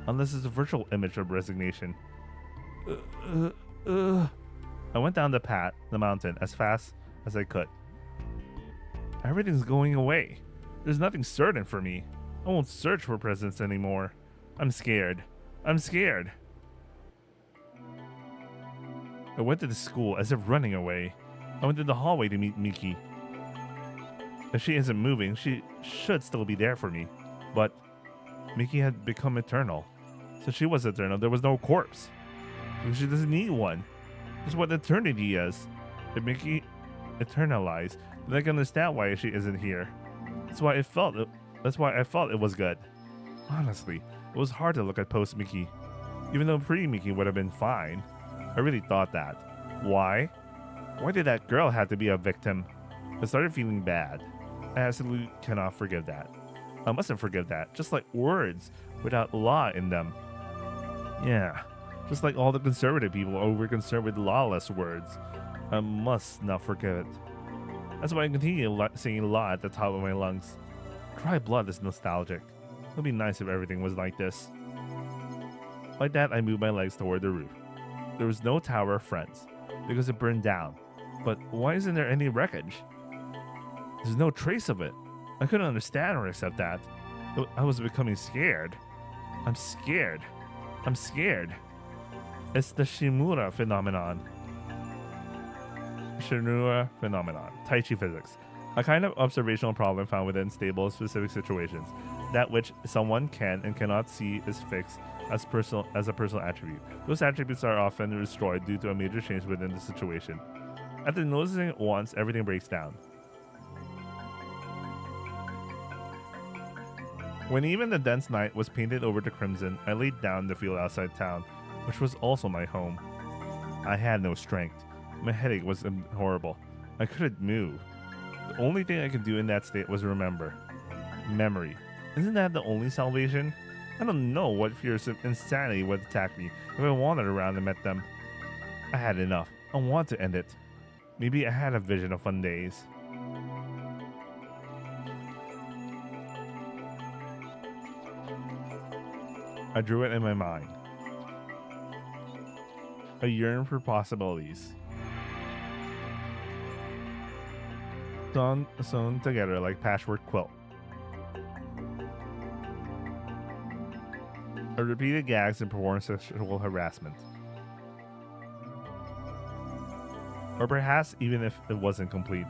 unless it's a virtual image of resignation. I went down the mountain as fast as I could. Everything's going away. There's nothing certain for me. I won't search for presents anymore. I'm scared. I'm scared. I went to the school as if running away. I went to the hallway to meet Miki. If she isn't moving, she should still be there for me. But Miki had become eternal. So she was eternal. There was no corpse. She doesn't need one. That's what eternity is. If Miki eternalized, then I can understand why she isn't here. That's why I felt it was good. Honestly, it was hard to look at post Miki. Even though pre-Miki would have been fine. I really thought that. Why? Why did that girl have to be a victim? I started feeling bad. I absolutely cannot forgive that. I mustn't forgive that. Just like words without law in them. Yeah, just like all the conservative people over concerned with lawless words. I must not forgive it. That's why I continue saying law at the top of my lungs. Dry blood is nostalgic. It would be nice if everything was like this. Like that, I moved my legs toward the roof. There was no tower of friends, because it burned down. But why isn't there any wreckage? There's no trace of it. I couldn't understand or accept that. I was becoming scared. I'm scared. I'm scared. It's the Shimura phenomenon. Shimura phenomenon. Tai Chi physics. A kind of observational problem found within stable specific situations. That which someone can and cannot see is fixed as a personal attribute. Those attributes are often destroyed due to a major change within the situation. After noticing it once, everything breaks down. When even the dense night was painted over to crimson, I laid down in the field outside town, which was also my home. I had no strength. My headache was horrible. I couldn't move. The only thing I could do in that state was remember. Memory. Isn't that the only salvation? I don't know what fears of insanity would attack me if I wandered around and met them. I had enough. I want to end it. Maybe I had a vision of fun days. I drew it in my mind. I yearn for possibilities. Sewn together like patchwork quilt. I repeated gags and performed sexual harassment. Or perhaps even if it wasn't complete.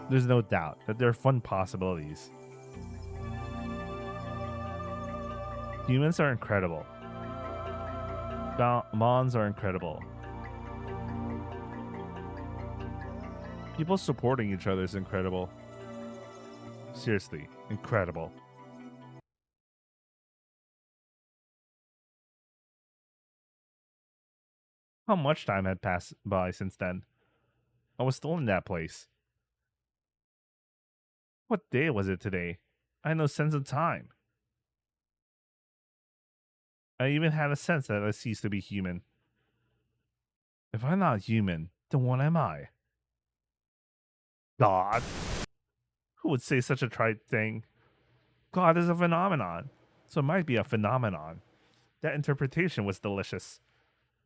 There's no doubt that there are fun possibilities. Humans are incredible. Mons are incredible. People supporting each other is incredible. Seriously, incredible. How much time had passed by since then? I was still in that place. What day was it today? I had no sense of time. I even had a sense that I ceased to be human. If I'm not human, then what am I? God? Who would say such a trite thing? God is a phenomenon, so it might be a phenomenon. That interpretation was delicious.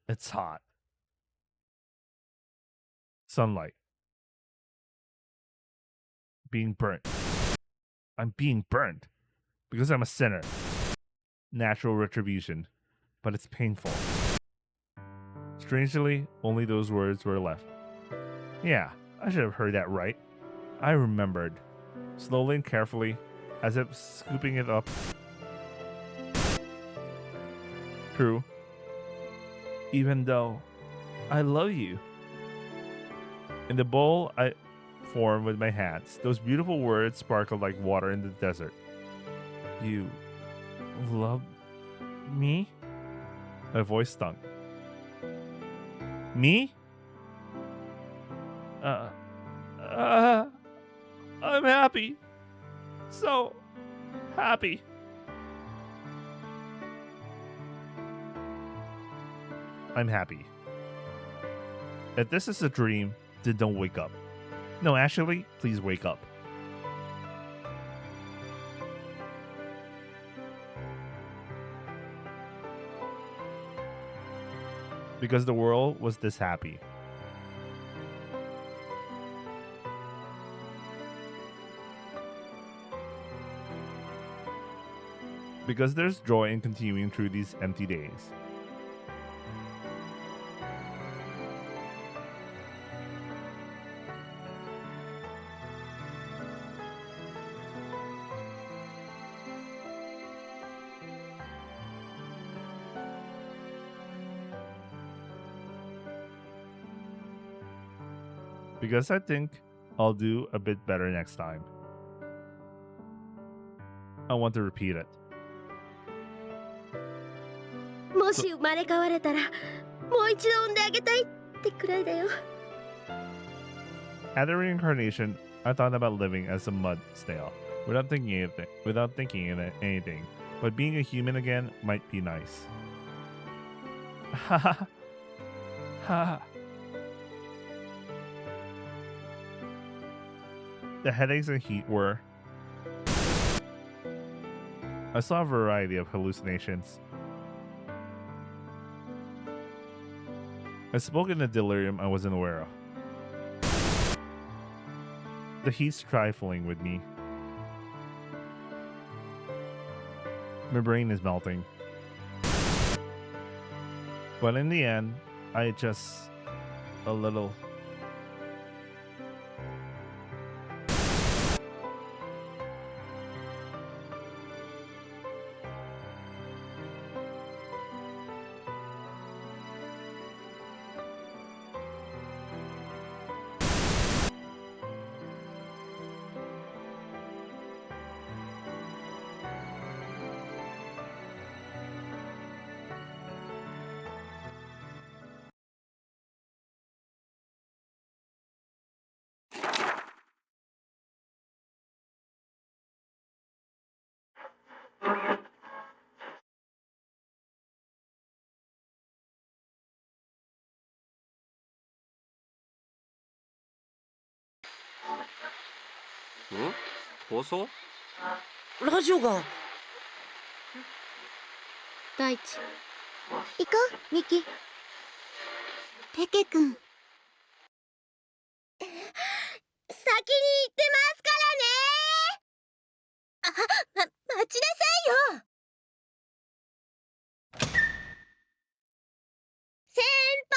It's hot. Sunlight. Being burnt. I'm being burnt because I'm a sinner. Natural retribution, but it's painful. Strangely, only those words were left. Yeah, I should have heard that right. I remembered. Slowly and carefully, as if scooping it up. True. Even though I love you. In the bowl I formed with my hands, those beautiful words sparkled like water in the desert. You love me? My voice stung. Me? I'm happy. So happy. I'm happy. If this is a dream, then don't wake up. No, actually, please wake up. Because the world was this happy. Because there's joy in continuing through these empty days. Because I think I'll do a bit better next time. I want to repeat it. もし生まれ変われたらもう一度産んであげたいってくらいだよ。 At the reincarnation, I thought about living as a mud snail without thinking anything. But being a human again might be nice. Ha ha ha. The headaches and heat were. I saw a variety of hallucinations. I spoke in a delirium I wasn't aware of. The heat's trifling with me. My brain is melting. But in the end, I just a little 放送ラジオが。大地行こうミキ。ペケ君先に行ってますからね。待ちなさいよ先輩。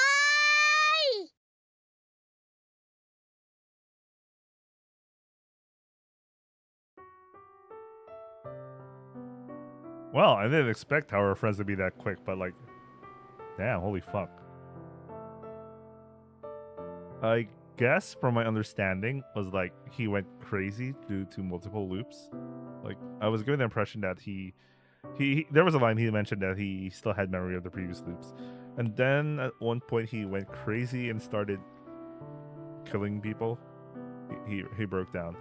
Well, I didn't expect Tower of Friends to be that quick, but like, damn, holy fuck. I guess, from my understanding, was like he went crazy due to multiple loops. Like, I was given the impression that he there was a line he mentioned that he still had memory of the previous loops, and then at one point he went crazy and started killing people. He broke down.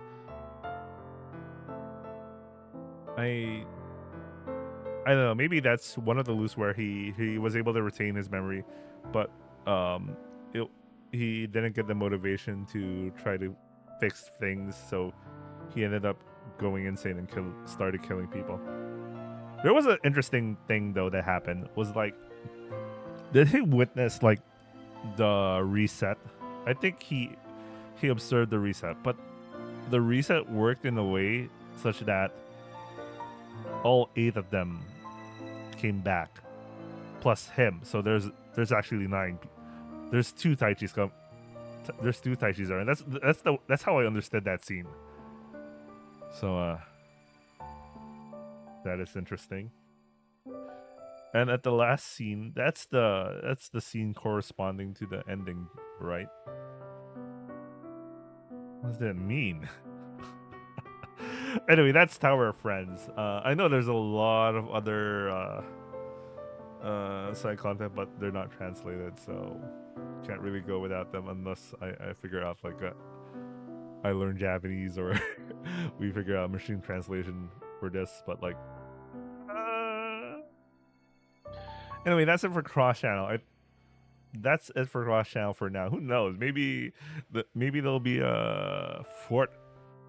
I don't know. Maybe that's one of the loops where he was able to retain his memory, but it, he didn't get the motivation to try to fix things, so he ended up going insane and started killing people. There was an interesting thing though that happened. Was like, did he witness like the reset? I think he observed the reset, but the reset worked in a way such that all 8 of them came back, plus him. So there's actually 9. There's 2 Taichis come. There's 2 Taichis there, and that's how I understood that scene. So that is interesting. And at the last scene, that's the scene corresponding to the ending, right? What does that mean? Anyway, that's Tower of Friends. I know there's a lot of other side content, but they're not translated, so can't really go without them unless I figure out like I learn Japanese or we figure out machine translation for this. But like, anyway, that's it for cross channel. That's it for cross channel for now. Who knows? Maybe there'll be a fourth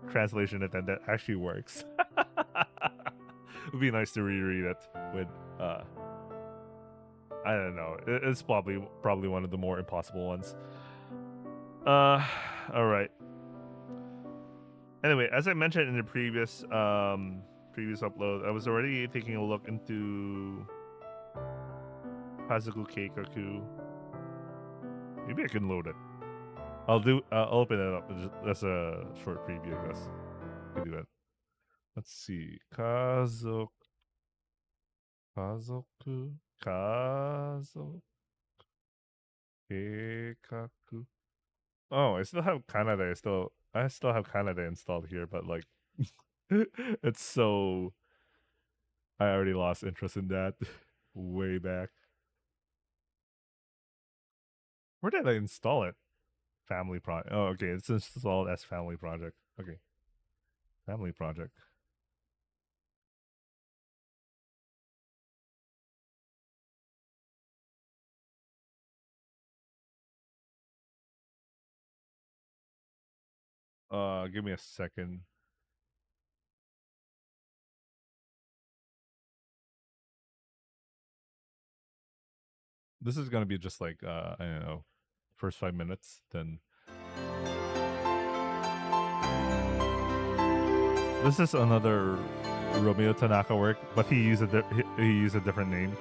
translation that actually works. It would be nice to reread it with I don't know. It's probably one of the more impossible ones. All right. Anyway, as I mentioned in the previous upload, I was already taking a look into Kazoku Keikaku. Maybe I can load it. I'll open it up. That's a short preview, I guess. I can do that. Let's see. Kazoku. Keikaku. Oh, I still have Canada. I still have Canada installed here, but like, it's so. I already lost interest in that way back. Where did I install it? Family project. Oh, okay. It's installed as family project. Okay, family project. Give me a second. This is gonna be just like I don't know, first 5 minutes. Then this is another Romeo Tanaka work, but he used a different name.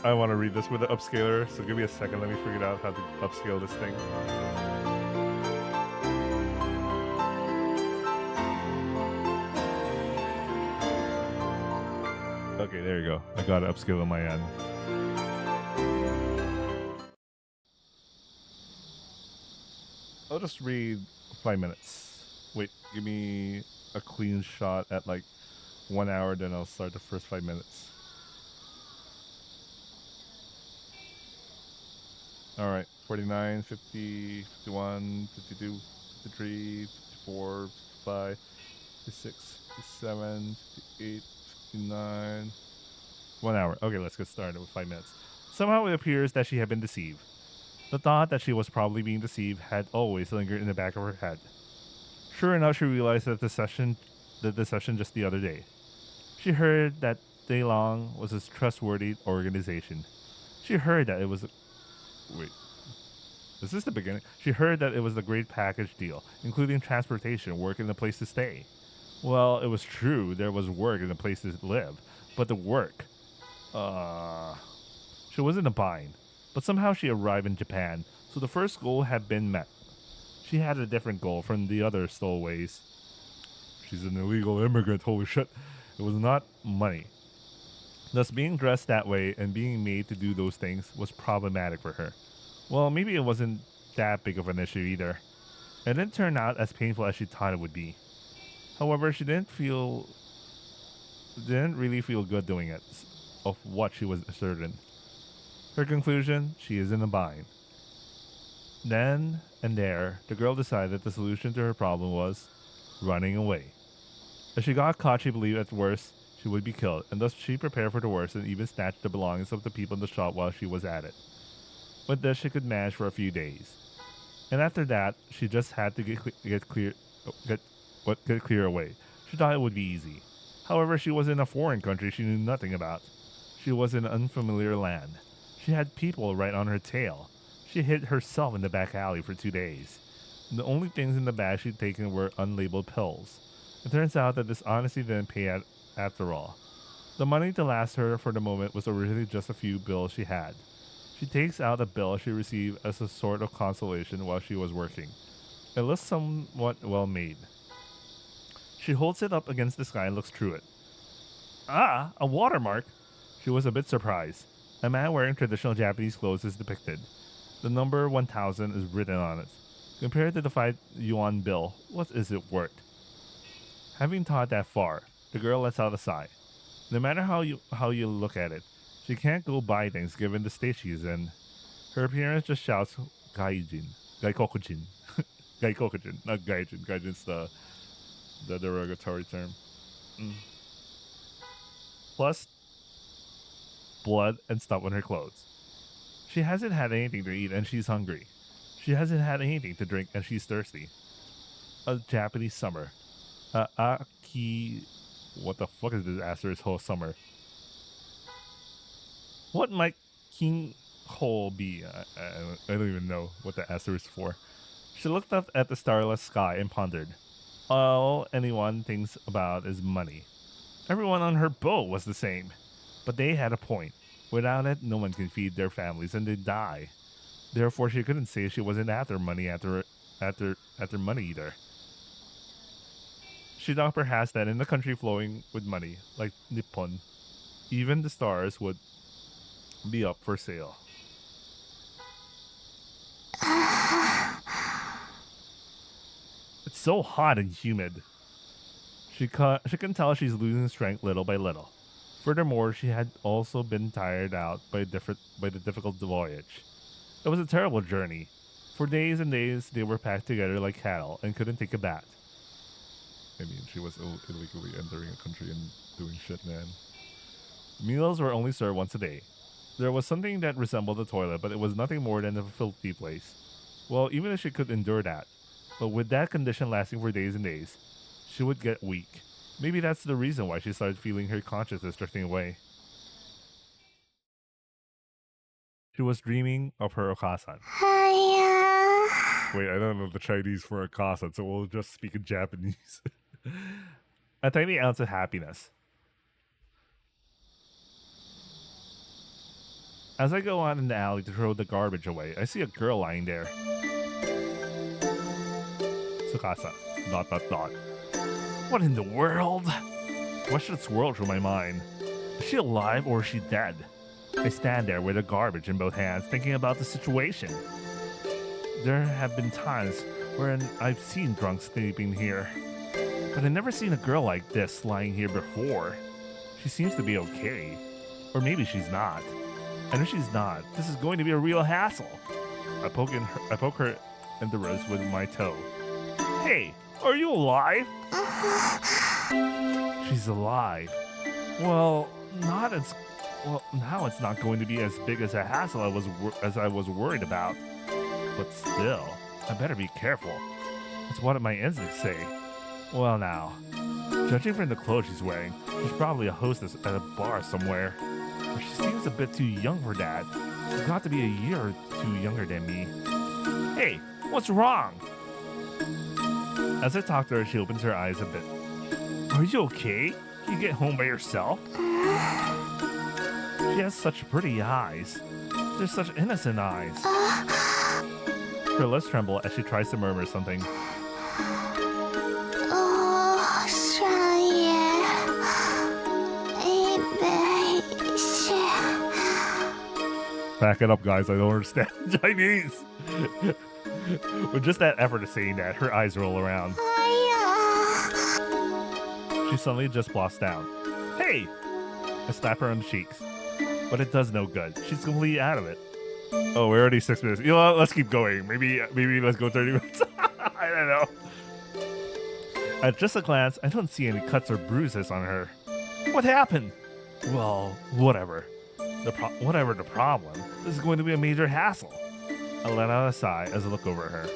I want to read this with the upscaler, so give me a second. Let me figure out how to upscale this thing. Okay, there you go. I got it upscaled on my end. I'll just read 5 minutes. Wait, give me a clean shot at like 1 hour, then I'll start the first 5 minutes. Alright, 49, 50, 51, 52, 53, 54, 55, 56, 57, 58, 59. 1 hour. Okay, let's get started with 5 minutes. Somehow it appears that she had been deceived. The thought that she was probably being deceived had always lingered in the back of her head. Sure enough, she realized that the deception just the other day. She heard that Daylong was a trustworthy organization. She heard that it was wait, is this the beginning? She heard that it was a great package deal, including transportation, work, and a place to stay. Well, it was true, there was work and a place to live, but the work, she was in a bind. But somehow she arrived in Japan, so the first goal had been met. She had a different goal from the other stowaways. She's an illegal immigrant, holy shit. It was not money. Thus, being dressed that way and being made to do those things was problematic for her. Well, maybe it wasn't that big of an issue either. It didn't turn out as painful as she thought it would be. However, she didn't really feel good doing it, of what she was certain. Her conclusion, she is in a bind. Then and there, the girl decided the solution to her problem was running away. If she got caught, she believed at worst she would be killed, and thus she prepared for the worst and even snatched the belongings of the people in the shop while she was at it. With this, she could manage for a few days. And after that, she just had to get clear away. She thought it would be easy. However, she was in a foreign country she knew nothing about. She was in unfamiliar land. She had people right on her tail. She hid herself in the back alley for 2 days. The only things in the bag she'd taken were unlabeled pills. It turns out that this honesty didn't pay after all. The money to last her for the moment was originally just a few bills she had. She takes out a bill she received as a sort of consolation while she was working. It looks somewhat well made. She holds it up against the sky and looks through it. Ah, a watermark! She was a bit surprised. A man wearing traditional Japanese clothes is depicted. The number 1000 is written on it. Compared to the 5 yuan bill, what is it worth? Having thought that far, the girl lets out a sigh. No matter how you look at it, she can't go buy things given the state she is in. Her appearance just shouts gaikokujin. Gaikokujin, not gaijin. Gaijin's the derogatory term. Plus, blood and stuff on her clothes. She hasn't had anything to eat and she's hungry. She hasn't had anything to drink and she's thirsty. A Japanese summer. Aki... What the fuck is this asterisk whole summer? What might King Ho be? I don't even know what the asterisk is for. She looked up at the starless sky and pondered. All anyone thinks about is money. Everyone on her boat was the same. But they had a point. Without it, no one can feed their families and they die. Therefore, she couldn't say she wasn't after money after money either. She thought perhaps that in the country flowing with money, like Nippon, even the stars would be up for sale. It's so hot and humid. She can tell she's losing strength little by little. Furthermore, she had also been tired out by the difficult voyage. It was a terrible journey. For days and days, they were packed together like cattle and couldn't take a bath. I mean, she was illegally entering a country and doing shit, man. Meals were only served once a day. There was something that resembled a toilet, but it was nothing more than a filthy place. Well, even if she could endure that, but with that condition lasting for days and days, she would get weak. Maybe that's the reason why she started feeling her consciousness drifting away. She was dreaming of her Okasan. Wait, I don't know the Chinese for Okasan, so we'll just speak in Japanese. A tiny ounce of happiness. As I go out in the alley to throw the garbage away, I see a girl lying there. Tsukasa. ... What in the world? Questions swirl through my mind. Is she alive or is she dead? I stand there with the garbage in both hands, thinking about the situation. There have been times when I've seen drunks sleeping here, but I've never seen a girl like this lying here before. She seems to be okay. Or maybe she's not. And if she's not, this is going to be a real hassle. I poke her in the wrist with my toe. Hey, are you alive? She's alive. Well, now it's not going to be as big as a hassle as I was worried about. But still, I better be careful. That's what my instincts say. Well now, judging from the clothes she's wearing, she's probably a hostess at a bar somewhere. But she seems a bit too young for that. She's got to be a year or two younger than me. Hey, what's wrong? As I talk to her, she opens her eyes a bit. Are you okay? Can you get home by yourself? She has such pretty eyes. They're such innocent eyes. Her lips tremble as she tries to murmur something. Oh, 山野一杯血。 Back it up, guys. I don't understand Chinese. With just that effort of saying that, her eyes roll around. 哎呀！ She suddenly just plops down. Hey! I slap her on the cheeks. But it does no good. She's completely out of it. Oh, we're already 6 minutes. You know what? Let's keep going. Maybe let's go 30 minutes. I don't know. At just a glance, I don't see any cuts or bruises on her. What happened? Well, whatever. Whatever the problem, this is going to be a major hassle. I let out a sigh as I look over at her.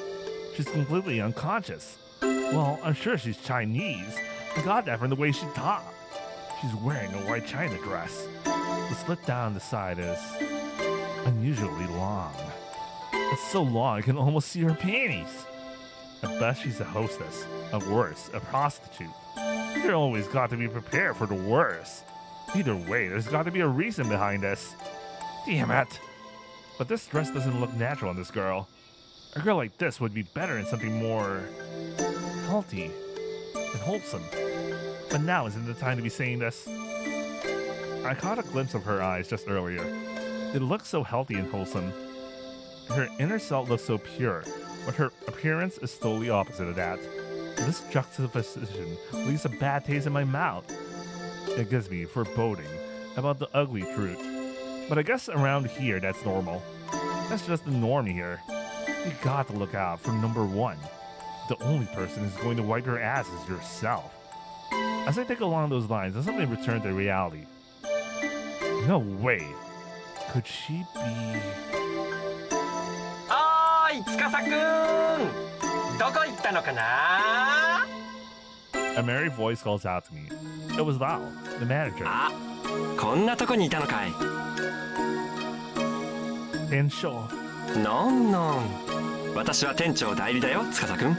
She's completely unconscious. Well, I'm sure she's Chinese. I got that from the way she talked. She's wearing a white china dress. The slit down the side is unusually long. It's so long I can almost see her panties. At best, she's a hostess. At worst, a prostitute. They're always got to be prepared for the worst. Either way, there's got to be a reason behind this. Damn it. But this dress doesn't look natural on this girl. A girl like this would be better in something more healthy and wholesome. But now isn't the time to be saying this. I caught a glimpse of her eyes just earlier. It looked so healthy and wholesome. Her inner self looks so pure, but her appearance is totally opposite of that. This juxtaposition leaves a bad taste in my mouth. It gives me foreboding about the ugly truth. But I guess around here that's normal. That's just the norm here. You got to look out for number one. The only person who's going to wipe your ass is yourself. As I think along those lines, I suddenly return to reality. No way. Could she be... おーい、司くん。どこ行ったのかな？ A merry voice calls out to me. It was Val, the manager. あ、こんなとこにいたのかい。And sure. のんのん。私は店長代理だよ、司くん。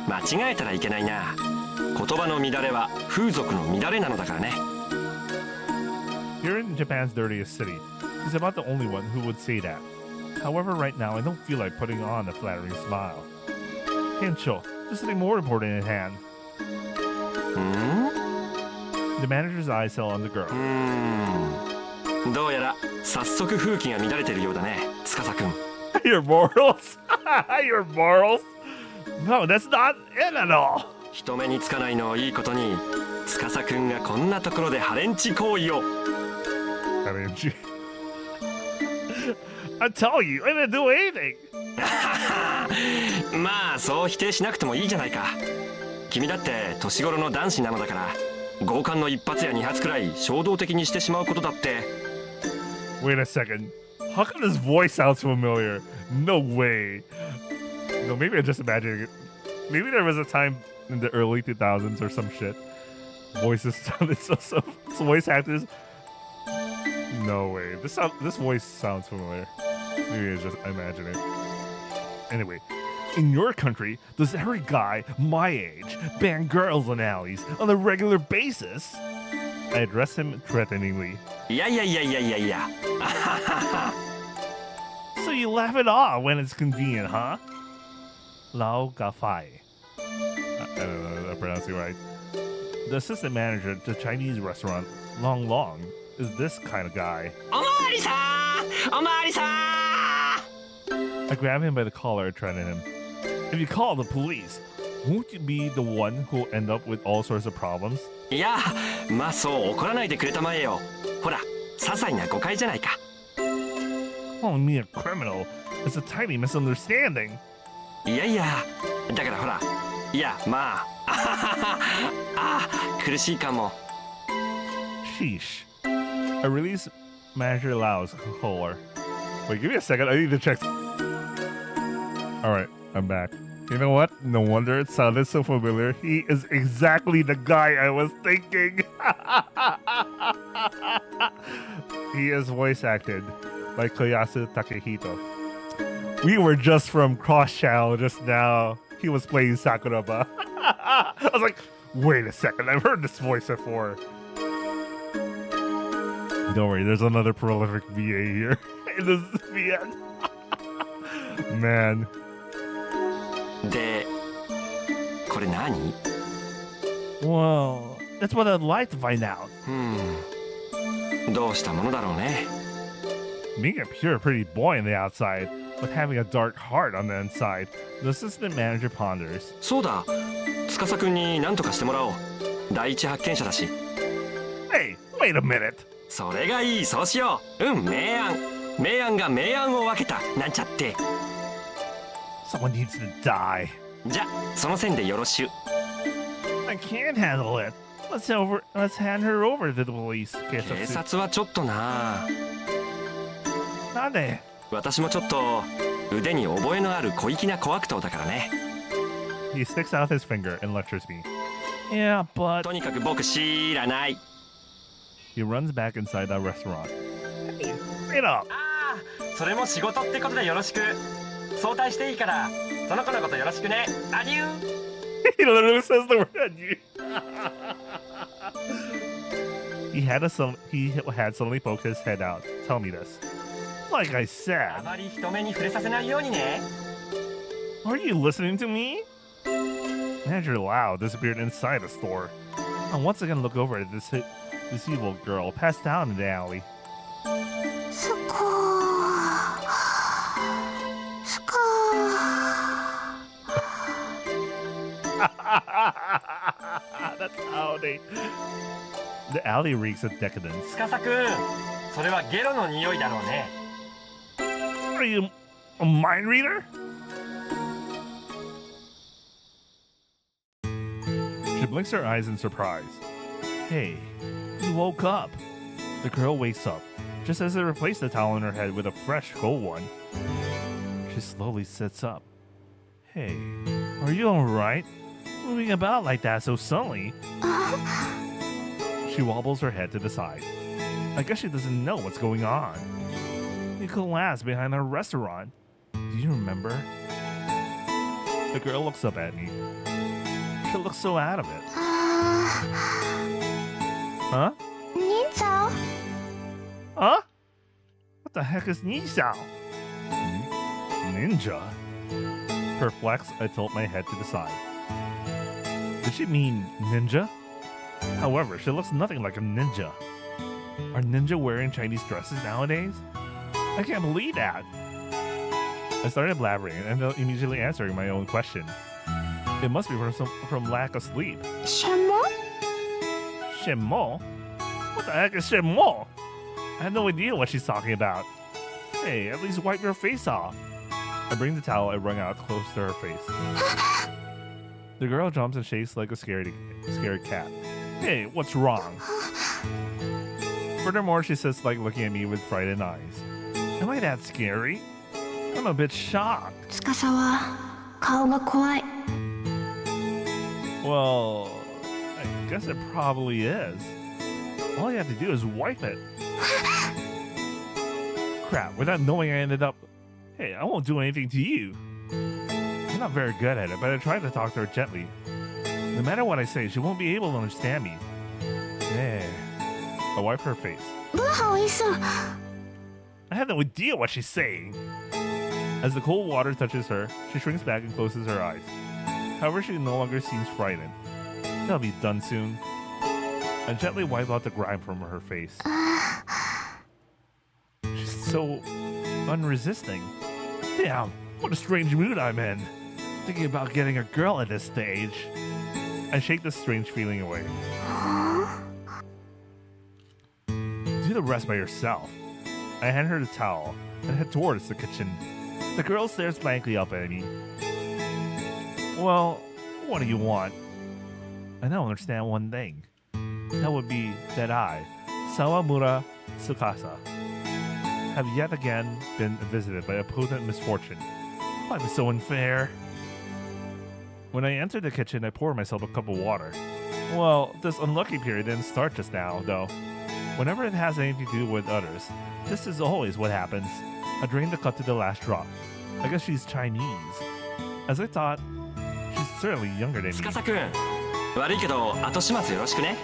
間違えたらいけないな。言葉の乱れは風俗の乱れなのだからね。Here in Japan's dirtiest city, he's about the only one who would say that. However, right now, I don't feel like putting on a flattering smile. Hensho, there's something more important at hand. The manager's eyes fell on the girl. どうやら早速風紀が乱れてるようだね、司くん。Your morals? Your morals? No, that's not it at all. 人目につかないのをいいことに、司くんがこんなところでハレンチ行為を。I tell you, I didn't do anything. まあそう否定しなくてもいいじゃないか。君だって年頃の男子なのだから、強姦の一発や二発くらい衝動的にしてしまうことだって。Wait a second. How come this voice sounds familiar? No way. No, maybe I'm just imagining it. Maybe there was a time in the early 2000s or some shit. Voices sounded so voice actors. No way. This voice sounds familiar. Maybe it's just imagining it. Anyway, in your country, does every guy my age ban girls in alleys on a regular basis? I address him threateningly. いやいやいやいやいやいや。So you laugh it off when it's convenient, huh? Lao Gafai. I don't know if I'm pronouncing it right. The assistant manager at the Chinese restaurant, Long Long, is this kind of guy. おまわりさーん、おまわりさーん。 I grab him by the collar and threaten him. If you call the police, won't you be the one who'll end up with all sorts of problems? いや、まあそう怒らないでくれたまえよ。ほら、些細な誤解じゃないか。Calling me a criminal is a tiny misunderstanding. いやいや、だからほら、いや、まあ、あははは、あ、苦しいかも。Sheesh. I release Manager Lao's collar. Wait, give me a second. I need to check. All right, I'm back. You know what? No wonder it sounded so familiar. He is exactly the guy I was thinking. He is voice acted by Koyasu Takehito. We were just from Cross Channel just now. He was playing Sakuraba. I was like, wait a second, I've heard this voice before. Don't worry, there's another prolific VA here in this VN. Man. でこれ何 Well, that's what I'd like to find out. どうしたものだろうね Being a pure, pretty boy on the outside, but having a dark heart on the inside, the assistant manager ponders. そうだ司くんに何とかしてもらおう第一発見者だし Hey, wait a minute. それがいいそうしよう明暗が明暗を分けたなんちゃって Someone needs to die. じゃその線でよろしゅ I can't handle it. Let's hand her over to the police. 警察はちょっとななんで私もちょっと腕に覚えのある小粋な小悪党だからね He sticks out his finger and lectures me. Yeah, but とにかく僕知らない he runs back inside the restaurant. Hey, wait up. ああそれも仕事ってことでよろしく早退していいからその子のことよろしくねアデュー He literally says the word adieu. He had suddenly poked his head out. Tell me this. Like I あ said, まり人目に触れさせないようにね are you listening to me? Manager Lau disappeared inside the store. I once again look over at this evil girl passed out in the alley. そこそこ That's how they. The alley reeks of decadence. 司くんそれはゲロの匂いだろうね Are you a mind reader? She blinks her eyes in surprise. Hey, you woke up. The girl wakes up, just as I replace the towel on her head with a fresh, cold one. She slowly sits up. Hey, are you alright? Moving about like that so suddenly. She wobbles her head to the side. I guess she doesn't know what's going on. You collapsed behind our restaurant. Do you remember? The girl looks up at me. She looks so out of it. Huh? 忍者 Huh? What the heck is ninja? Ninja? Perplexed, I tilt my head to the side. Does she mean ninja? However, she looks nothing like a ninja. Are ninja wearing Chinese dresses nowadays? I can't believe that. I started blabbering and immediately answering my own question. It must be from lack of sleep. 什么 Shenmo? What the heck is Shenmo? I have no idea what she's talking about. Hey, at least wipe your face off. I bring the towel and wring out close to her face. The girl jumps and shakes like a scared cat. Hey, what's wrong? Furthermore, she sits like looking at me with frightened eyes. Am I that scary? I'm a bit shocked. 司は顔が怖い Well, I guess it probably is. All you have to do is wipe it. Crap, without knowing I ended up... Hey, I won't do anything to you. I'm not very good at it, but I tried to talk to her gently. No matter what I say, she won't be able to understand me. There. I wipe her face. 不好意思 I have no idea what she's saying. As the cold water touches her, she shrinks back and closes her eyes. However, she no longer seems frightened. That'll be done soon. I gently wipe out the grime from her face. She's so unresisting. Damn, what a strange mood I'm in. Thinking about getting a girl at this stage. I shake this strange feeling away. Do the rest by yourself. I hand her the towel and head towards the kitchen. The girl stares blankly up at me. Well, what do you want? I now understand one thing. That would be that I, Sawamura Tsukasa, have yet again been visited by a potent misfortune. Life is so unfair. When I entered the kitchen, I poured myself a cup of water. Well, this unlucky period didn't start just now, though. Whenever it has anything to do with others, this is always what happens. I drained the cup to the last drop. I guess she's Chinese. As I thought, she's certainly younger than me. 司くん、悪いけど後始末よろしくね。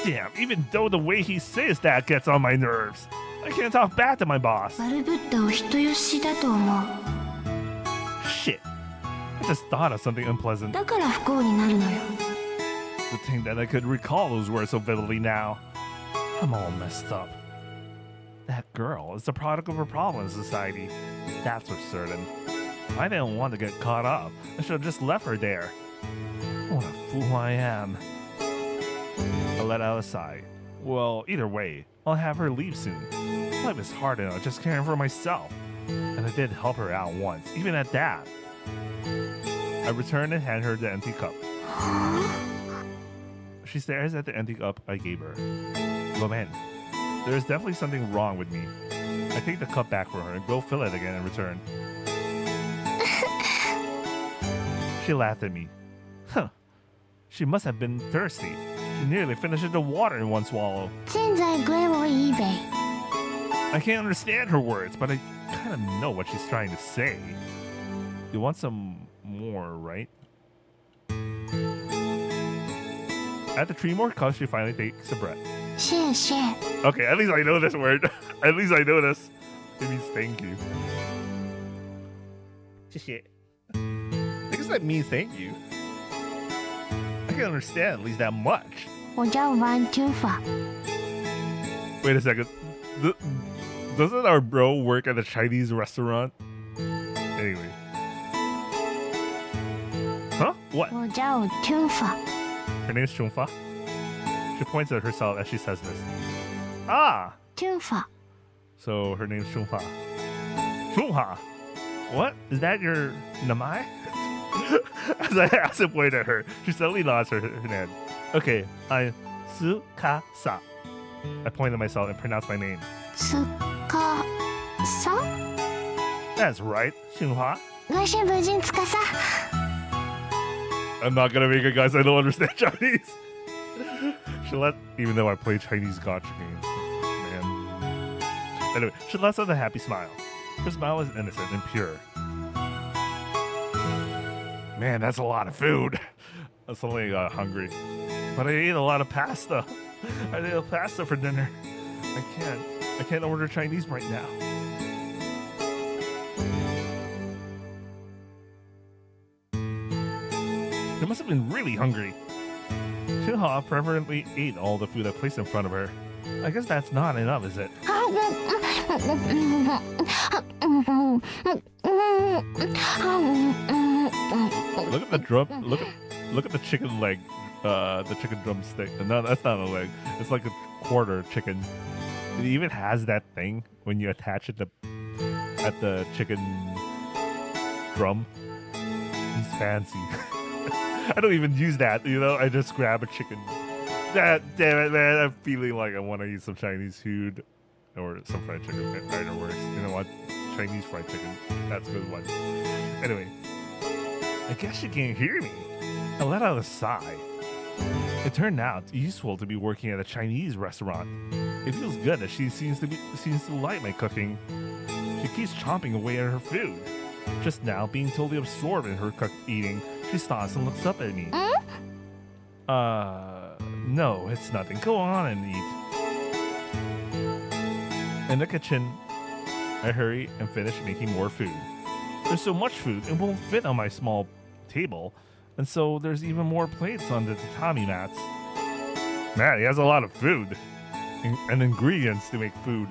Damn, even though the way he says that gets on my nerves. I can't talk back to my boss. 悪ぶったお人よしだと思う。 Shit. I just thought of something unpleasant. だから不幸になるのよ。 To think that I could recall those words so vividly now. I'm all messed up. That girl is the product of a problem in society. That's for certain. I didn't want to get caught up. I should have just left her there. What a fool I am. I let out a sigh. Well, either way, I'll have her leave soon. Life is hard enough just caring for myself. And I did help her out once, even at that. I returned and handed her the empty cup. She stares at the empty cup I gave her. Lament. There is definitely something wrong with me. I take the cup back for her and go fill it again in return. She laughed at me. Huh. She must have been thirsty. She nearly finished the water in one swallow. 现在归我一杯。 I can't understand her words, but I kind of know what she's trying to say. You want some more, right? After 3 more cups, she finally takes a breath. 谢谢。 Okay, at least I know this word. At least I know this. It means thank you. Shit. I guess that means thank you. I can understand at least that much. 我叫 Van Tufa。 Wait a second. Doesn't our bro work at a Chinese restaurant? Anyway. Huh? What? 我叫 Tufa。 Her name's Chungfa? She points at herself as she says this. Ah! Tufa。 So her name's Chungfa. Chungfa! What? Is that your namai? As I asked and pointed at her, she suddenly nods her head. Okay, I'm Tsukasa. I point at myself and pronounce my name. つかさ。 That's right, Chungfa. 外心無人つかさ。 I'm not gonna make it, guys. I don't understand Chinese. Shalette, even though I play Chinese gotcha games. Man. Anyway, Shalette's with a happy smile. Her smile is innocent and pure. Man, that's a lot of food. I suddenly got hungry. But I ate a lot of pasta. I ate pasta for dinner. I can't order Chinese right now. She must have been really hungry. Shinha preferably ate all the food I placed in front of her. I guess that's not enough, is it? Look at the drum. Look at the chicken leg. The chicken drumstick. No, that's not a leg. It's like a quarter chicken. It even has that thing when you attach it at the chicken drum. He's fancy. I don't even use that, you know? I just grab a chicken. Damn it, man. I'm feeling like I want to eat some Chinese food or some fried chicken. Right or worse. You know what? Chinese fried chicken. That's a good one. Anyway, I guess you can't hear me. I let out a sigh. It turned out useful to be working at a Chinese restaurant. It feels good that she seems to like my cooking. She keeps chomping away at her food. Just now, being totally absorbed in her eating, she stops and looks up at me. No, it's nothing. Go on and eat. In the kitchen, I hurry and finish making more food. There's so much food, it won't fit on my small table, and so there's even more plates on the tatami mats. Man, he has a lot of food and ingredients to make food.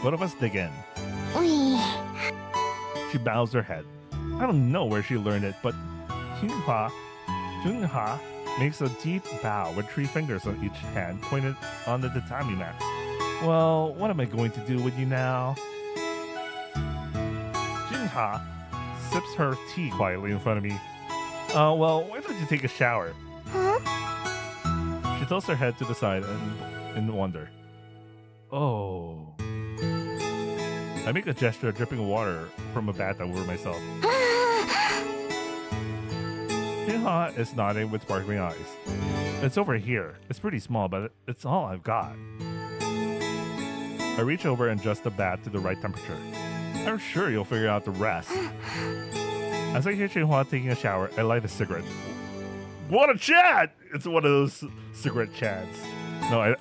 Both of us dig in. She bows her head. I don't know where she learned it, but Junha makes a deep bow with 3 fingers on each hand pointed on the tatami mat. Well, what am I going to do with you now? Junha sips her tea quietly in front of me. Well, why don't you take a shower? Huh? She tilts her head to the side and in wonder. Oh. I make a gesture of dripping water from a bath over myself. Shinhwa is nodding with sparkling eyes. It's over here. It's pretty small, but it's all I've got. I reach over and adjust the bath to the right temperature. I'm sure you'll figure out the rest. As I hear Shinhwa taking a shower, I light a cigarette. What a chat! It's one of those cigarette chats. No, I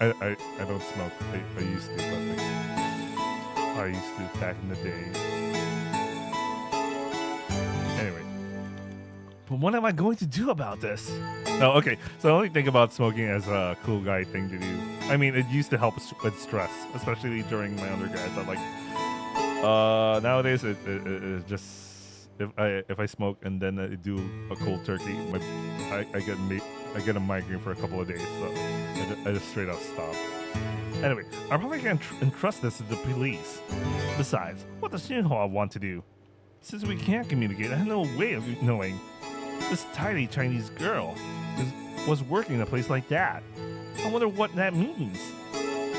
don't smoke. I used to, but I used to back in the day. Anyway. But what am I going to do about this? Oh, okay. So I only think about smoking as a cool guy thing to do. I mean, it used to help with stress, especially during my undergrad. But like, nowadays it just if I smoke and then I do a cold turkey, I get a migraine for a couple of days. So I just straight up stop. Anyway, I probably can't entrust this to the police. Besides, what does Shinhwa want to do? Since we can't communicate, I have no way of knowing. This tiny Chinese girl was working in a place like that. I wonder what that means.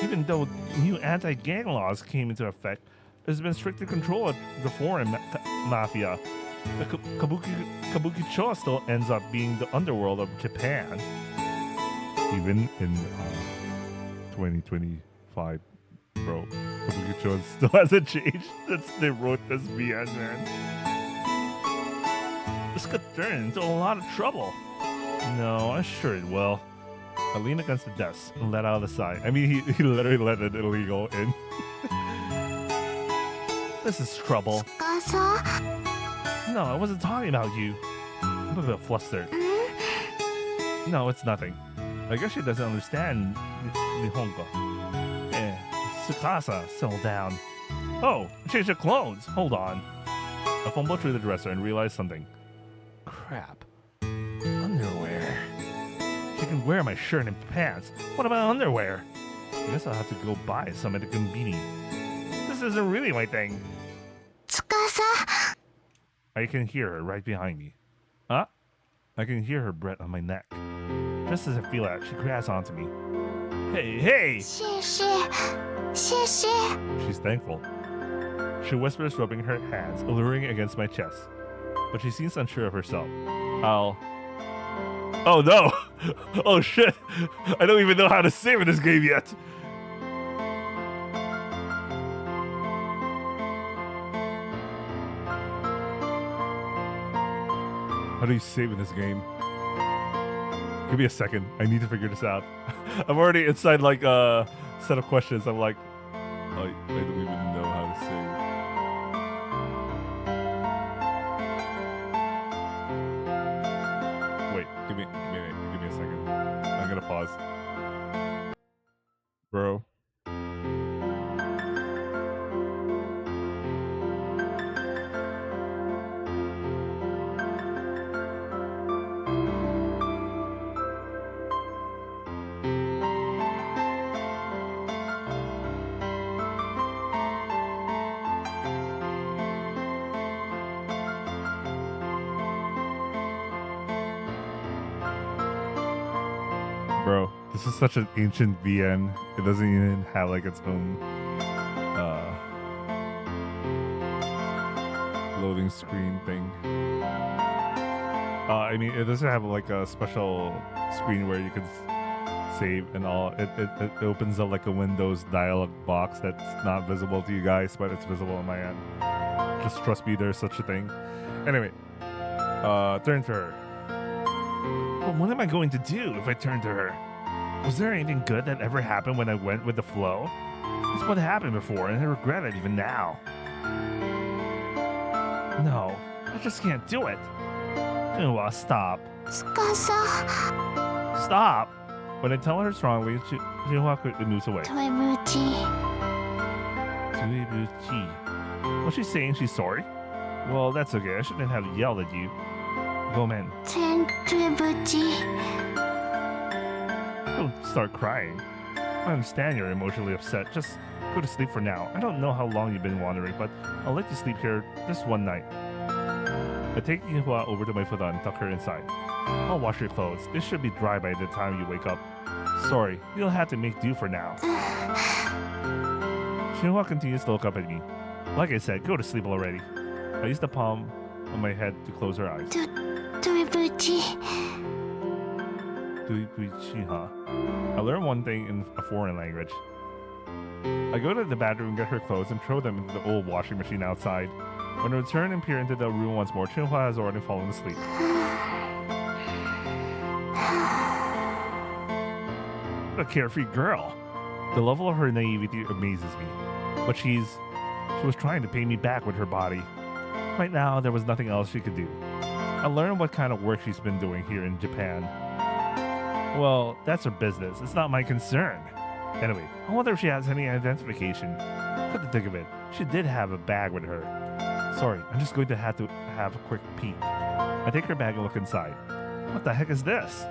Even though new anti-gang laws came into effect, there's been stricter control of the foreign mafia. The Kabukicho still ends up being the underworld of Japan. Even in 2025, bro, Kabukicho still hasn't changed since they wrote this VN, man. This could turn into a lot of trouble. No, I'm sure it will. I lean against the desk and let out a sigh. I mean, he literally let an illegal in. This is trouble. No, I wasn't talking about you. I'm a bit flustered. No, it's nothing. I guess she doesn't understand Nihongo. Tsukasa, settle down. Oh, change your clothes. Hold on. I fumbled through the dresser and realized something. Crap. Underwear. She can wear my shirt and pants. What about underwear? I guess I'll have to go buy some at the convenience. This isn't really my thing. Tsukasa! I can hear her right behind me. Huh? I can hear her breath on my neck. Just as I feel it, she grabs onto me. Hey, hey! She's thankful. She whispers, rubbing her hands, alluring against my chest. But she seems unsure of herself. Oh no! Oh shit! I don't even know how to save in this game yet! How do you save in this game? Give me a second. I need to figure this out. I'm already inside like a set of questions. I'm like, I don't even know how to save. Wait, give me a second. I'm gonna pause. Bro. Bro, this is such an ancient VN. It doesn't even have like its own loading screen thing. I mean, it doesn't have like a special screen where you can save and all. It opens up like a Windows dialog box that's not visible to you guys, but it's visible on my end. Just trust me, there's such a thing. Anyway, turn to her. Well, what am I going to do if I turn to her? Was there anything good that ever happened when I went with the flow? It's what happened before, and I regret it even now. No, I just can't do it. Shinhwa, stop. Stop! When I tell her strongly, Shinhwa quickly moves away. Was she saying she's sorry? Well, that's okay. I shouldn't have yelled at you. Gomen. Don't start crying. I understand you're emotionally upset. Just go to sleep for now. I don't know how long you've been wandering, but I'll let you sleep here this one night. I take Shinhwa over to my futon and tuck her inside. I'll wash your clothes. They should be dry by the time you wake up. Sorry, you'll have to make do for now. Shinhwa continues to look up at me. Like I said, go to sleep already. I used the palm on my head to close her eyes. Huh? I learned one thing in a foreign language. I go to the bathroom, get her clothes, and throw them into the old washing machine outside. When I return and peer into the room once more, Chinhua has already fallen asleep. What a carefree girl. The level of her naivety amazes me. But she was trying to pay me back with her body. Right now, there was nothing else she could do. I learned what kind of work she's been doing here in Japan. Well, that's her business. It's not my concern. Anyway, I wonder if she has any identification. Come to think of it, she did have a bag with her. Sorry, I'm just going to have a quick peek. I take her bag and look inside. What the heck is this?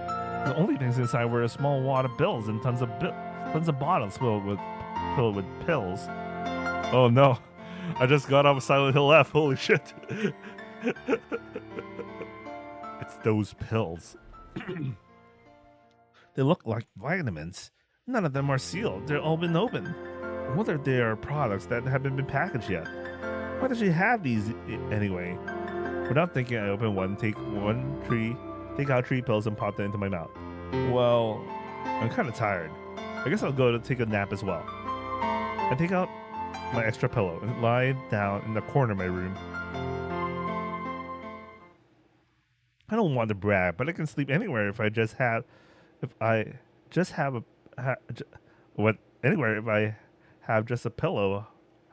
The only things inside were a small wad of bills and tons of bottles filled with pills. Oh no, I just got off Silent Hill F. Holy shit! It's those pills. They look like vitamins. None of them are sealed. They're all been opened. I wonder if they are products that haven't been packaged yet. Why does she have these anyway? Without thinking, I open one, take out 3 pills and pop them into my mouth. Well, I'm kind of tired. I guess I'll go to take a nap as well. I take out my extra pillow and lie down in the corner of my room. I don't want to brag, but I can sleep anywhere if I have just a pillow.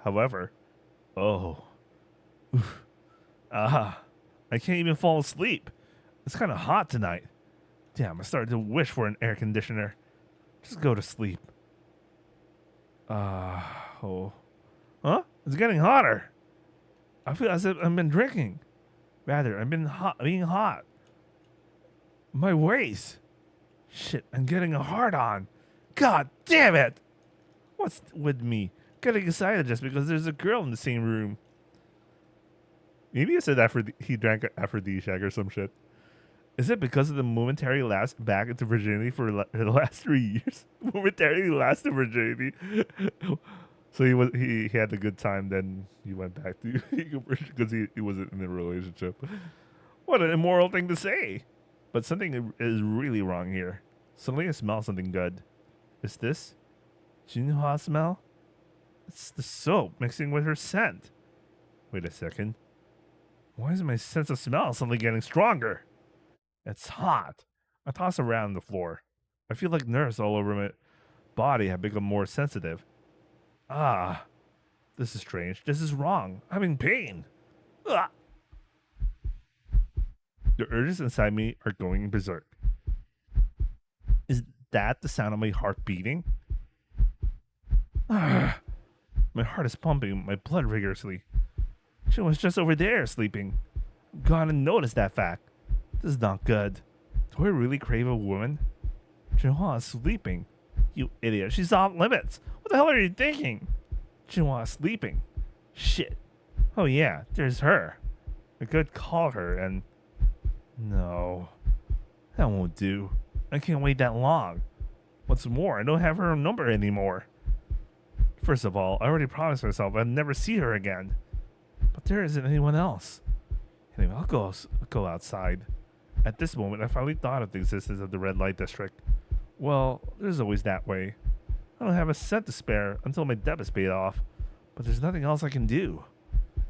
However, I can't even fall asleep. It's kind of hot tonight. Damn, I started to wish for an air conditioner. Just go to sleep. Huh? It's getting hotter. I feel as if I've been drinking. Rather, I've been being hot. My waist. Shit, I'm getting a hard on. God damn it! What's with me? Getting excited just because there's a girl in the same room. Maybe I said he drank aphrodisiac or some shit. Is it because of the momentary lapse back into virginity for the last 3 years? Momentarily lapse to virginity. So he had a good time, then he went back to because he wasn't in a relationship. What an immoral thing to say. But something is really wrong here. Suddenly I smell something good. Is this Jinhua smell? It's the soap mixing with her scent. Wait a second. Why is my sense of smell suddenly getting stronger? It's hot. I toss around the floor. I feel like nerves all over my body have become more sensitive. This is strange. This is wrong. I'm in pain. Ah. The urges inside me are going berserk. Is that the sound of my heart beating? My heart is pumping my blood rigorously. She was just over there sleeping. Gone and noticed that fact. This is not good. Do I really crave a woman? Jinhua is sleeping. You idiot. She's off limits. What the hell are you thinking? Jinhua is sleeping. Shit. Oh yeah, there's her. I could call her and... No. That won't do. I can't wait that long. What's more, I don't have her number anymore. First of all, I already promised myself I'd never see her again. But there isn't anyone else. Anyway, I'll go outside. At this moment, I finally thought of the existence of the red light district. Well, there's always that way. I don't have a cent to spare until my debt is paid off, but there's nothing else I can do.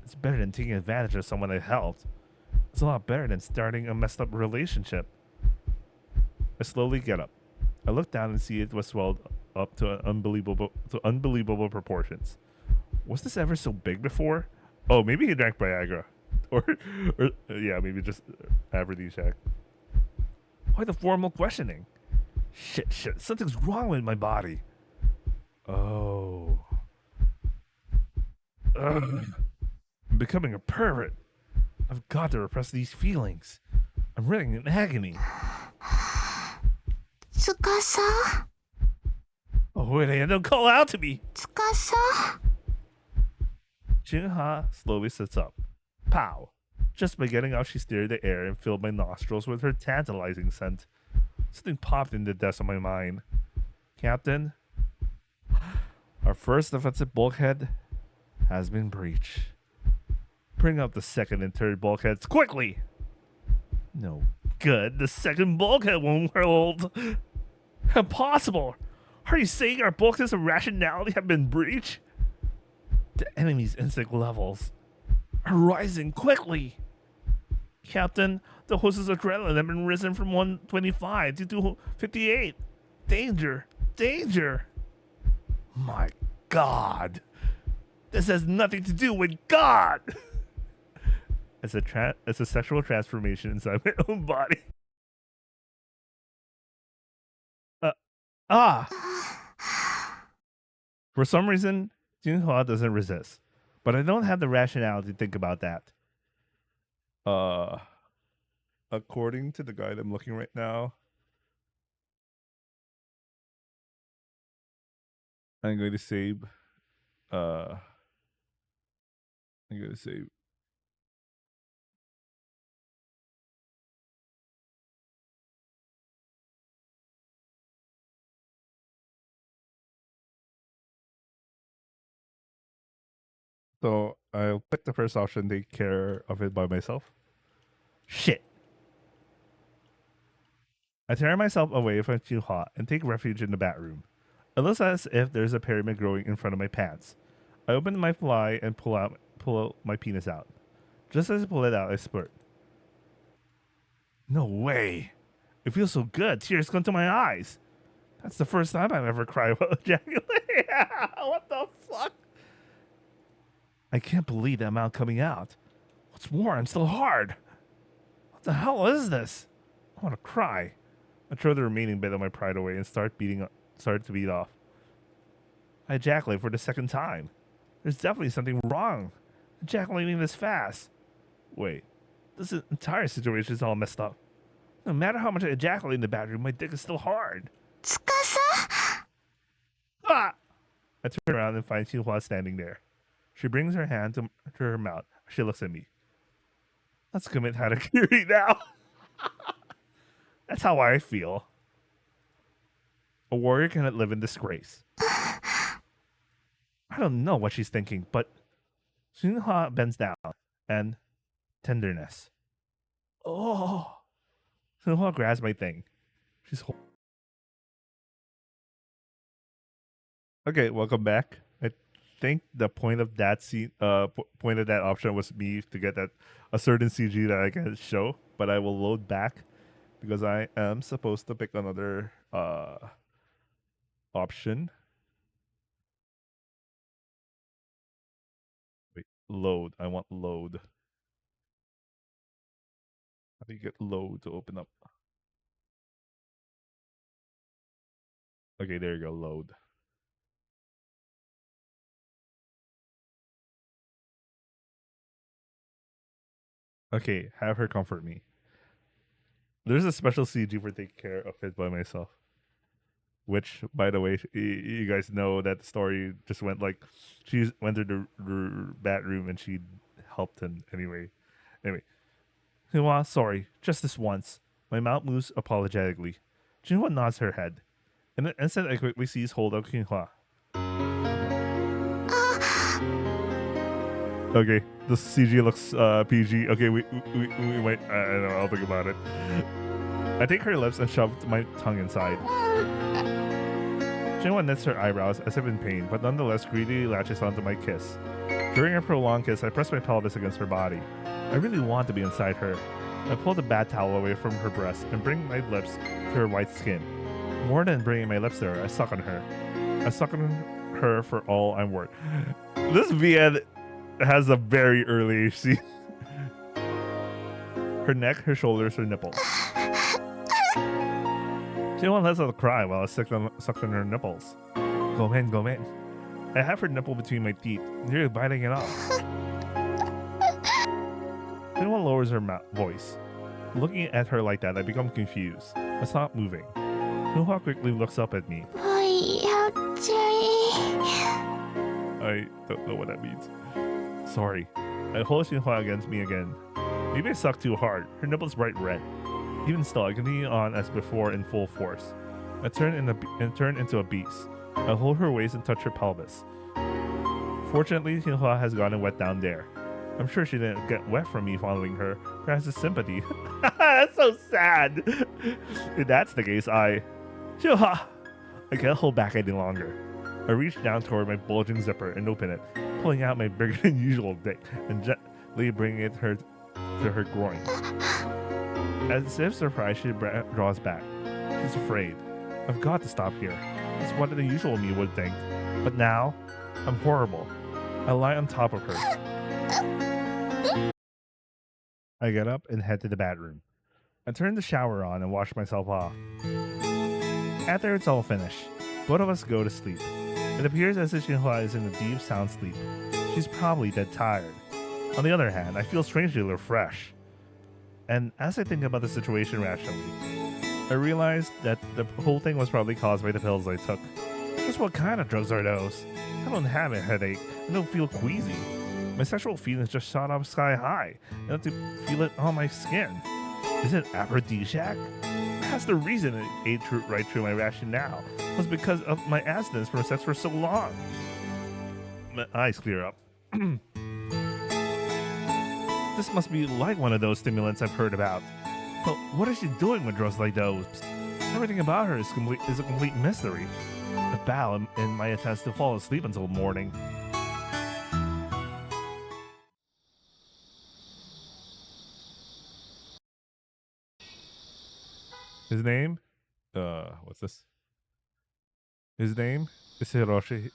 It's better than taking advantage of someone I helped. It's a lot better than starting a messed up relationship. I slowly get up. I look down and see it was swelled up to unbelievable proportions. Was this ever so big before? Oh, maybe he drank Viagra. Or yeah, maybe just aphrodisiac. Why the formal questioning? Shit, something's wrong with my body. Oh. I'm becoming a pervert. I've got to repress these feelings. I'm writhing in agony. Tsukasa? Oh, wait, don't call out to me. Tsukasa? Jinhua slowly sits up. Pow! Just by getting up, she stirred the air and filled my nostrils with her tantalizing scent. Something popped in the depths of my mind. Captain, our first offensive bulkhead has been breached. Bring up the second and third bulkheads quickly! No good. The second bulkhead won't hold. Impossible! Are you saying our bulkheads of rationality have been breached? The enemy's instinct levels are rising quickly. Captain, the host's adrenaline have been risen from 125 to 258. Danger! Danger! My God! This has nothing to do with God! It's a sexual transformation inside my own body. For some reason, Jinhua doesn't resist. But I don't have the rationale to think about that. According to the guide I'm looking right now, I'm going to save. I'm going to save. So I'll pick the first option, take care of it by myself. Shit. I tear myself away from Jinhua and take refuge in the bathroom. It looks as if there's a pyramid growing in front of my pants. I open my fly and pull my penis out. Just as I pull it out, I spurt. No way. It feels so good. Tears come to my eyes. That's the first time I've ever cried while ejaculating. What the fuck? I can't believe the amount coming out. What's more, I'm still hard. What the hell is this? I want to cry. I throw the remaining bit of my pride away and start to beat off. I ejaculate for the second time. There's definitely something wrong. Ejaculating this fast. Wait, this entire situation is all messed up. No matter how much I ejaculate in the bathroom, my dick is still hard. Tsukasa? Ah! I turn around and find Xinhua standing there. She brings her hand to her mouth. She looks at me. Let's commit harakiri now. That's how I feel. A warrior cannot live in disgrace. I don't know what she's thinking, but Xinhua bends down and tenderness. Oh. Xinhua grabs my thing. She's okay, welcome back. I think the point of that scene, point of that option was me to get that a certain CG that I can show, but I will load back because I am supposed to pick another option. Wait, load. I want load. How do you get load to open up? Okay, there you go, load. Okay, have her comfort me. There's a special CG for taking care of it by myself. Which, by the way, you guys know that the story just went like, she went to the bathroom and she helped him anyway. Anyway, Jinhua, sorry, just this once. My mouth moves apologetically. Jinhua nods her head. In an instant, I quickly seize hold of Jinhua. Okay, the CG looks PG. Okay, we might. I don't know. I'll think about it. I take her lips and shove my tongue inside. Jinhua knits her eyebrows as if in pain, but nonetheless greedily latches onto my kiss. During a prolonged kiss, I press my pelvis against her body. I really want to be inside her. I pull the bath towel away from her breast and bring my lips to her white skin. More than bringing my lips to her, I suck on her. I suck on her for all I'm worth. This VN has a very early age scene. Her neck, her shoulders, her nipples. Jinhua lets out a cry while I suck on her nipples. Go in, go in. I have her nipple between my teeth, nearly biting it off. Jinhua lowers her voice. Looking at her like that, I become confused. I stop moving. Jinhua quickly looks up at me. I don't know what that means. Sorry. I hold Jinhua against me again. Maybe I sucked too hard. Her nipple's bright red. Even still, I continue on as before in full force. I turn into a beast. I hold her waist and touch her pelvis. Fortunately, Xinhua has gotten wet down there. I'm sure she didn't get wet from me following her. Perhaps it's sympathy. That's so sad. If that's the case, Xinhua! I can't hold back any longer. I reach down toward my bulging zipper and open it, pulling out my bigger than usual dick and gently bringing it to her groin. As if surprised, she draws back. She's afraid. I've got to stop here. It's what the usual me would think. But now, I'm horrible. I lie on top of her. I get up and head to the bathroom. I turn the shower on and wash myself off. After it's all finished, both of us go to sleep. It appears as if Xinhua is in a deep, sound sleep. She's probably dead tired. On the other hand, I feel strangely refreshed. And as I think about the situation rationally, I realize that the whole thing was probably caused by the pills I took. Just what kind of drugs are those? I don't have a headache. I don't feel queasy. My sexual feelings just shot up sky high, and I have to feel it on my skin. Is it aphrodisiac? Perhaps the reason it ate right through my rationale was because of my abstinence from sex for so long. My eyes clear up. This must be like one of those stimulants I've heard about. But what is she doing with drugs like those? Everything about her is a complete mystery. A battle in my attempts to fall asleep until morning. His name? What's this? His name is Hiroshi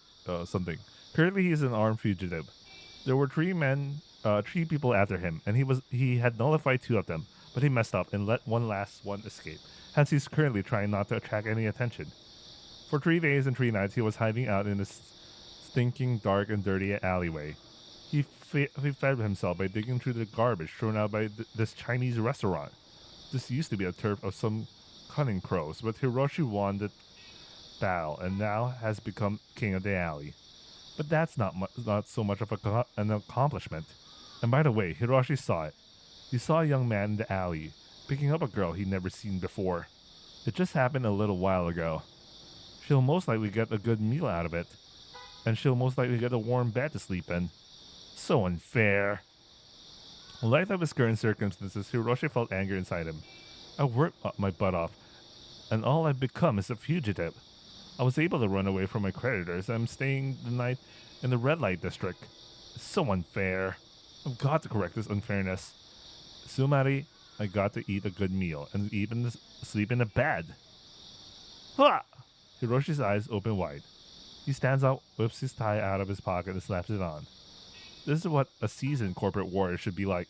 something. Currently, he is an armed fugitive. There were three people after him, and he had nullified two of them, but he messed up and let one last one escape. Hence, he's currently trying not to attract any attention. For 3 days and 3 nights, he was hiding out in this stinking, dark, and dirty alleyway. He fed himself by digging through the garbage thrown out by this Chinese restaurant. This used to be a turf of some cunning crows, but Hiroshi won the battle and now has become king of the alley. But that's not so much of an accomplishment. And by the way, Hiroshi saw it. He saw a young man in the alley, picking up a girl he'd never seen before. It just happened a little while ago. She'll most likely get a good meal out of it, and she'll most likely get a warm bed to sleep in. So unfair. In light of his current circumstances, Hiroshi felt anger inside him. I worked my butt off, and all I've become is a fugitive. I was able to run away from my creditors, and I'm staying the night in the red light district. It's so unfair. I've got to correct this unfairness. Sumari, I got to eat a good meal, and even sleep in a bed. Ha! Hiroshi's eyes open wide. He stands up, whips his tie out of his pocket, and slaps it on. This is what a seasoned corporate warrior should be like.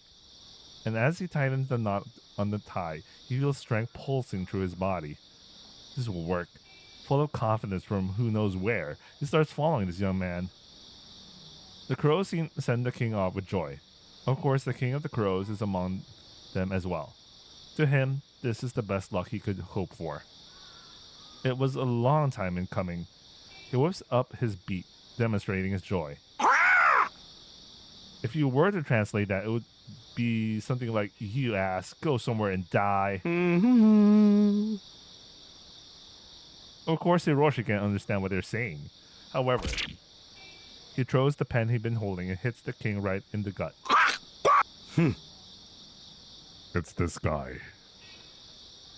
And as he tightens the knot on the tie, he feels strength pulsing through his body. This will work. Full of confidence from who knows where, he starts following this young man. The crows send the king off with joy. Of course, the king of the crows is among them as well. To him, this is the best luck he could hope for. It was a long time in coming. He whips up his beak, demonstrating his joy. If you were to translate that, it would be something like, "You ass, go somewhere and die." Of course, Hiroshi can't understand what they're saying. However, he throws the pen he'd been holding and hits the king right in the gut. It's this guy.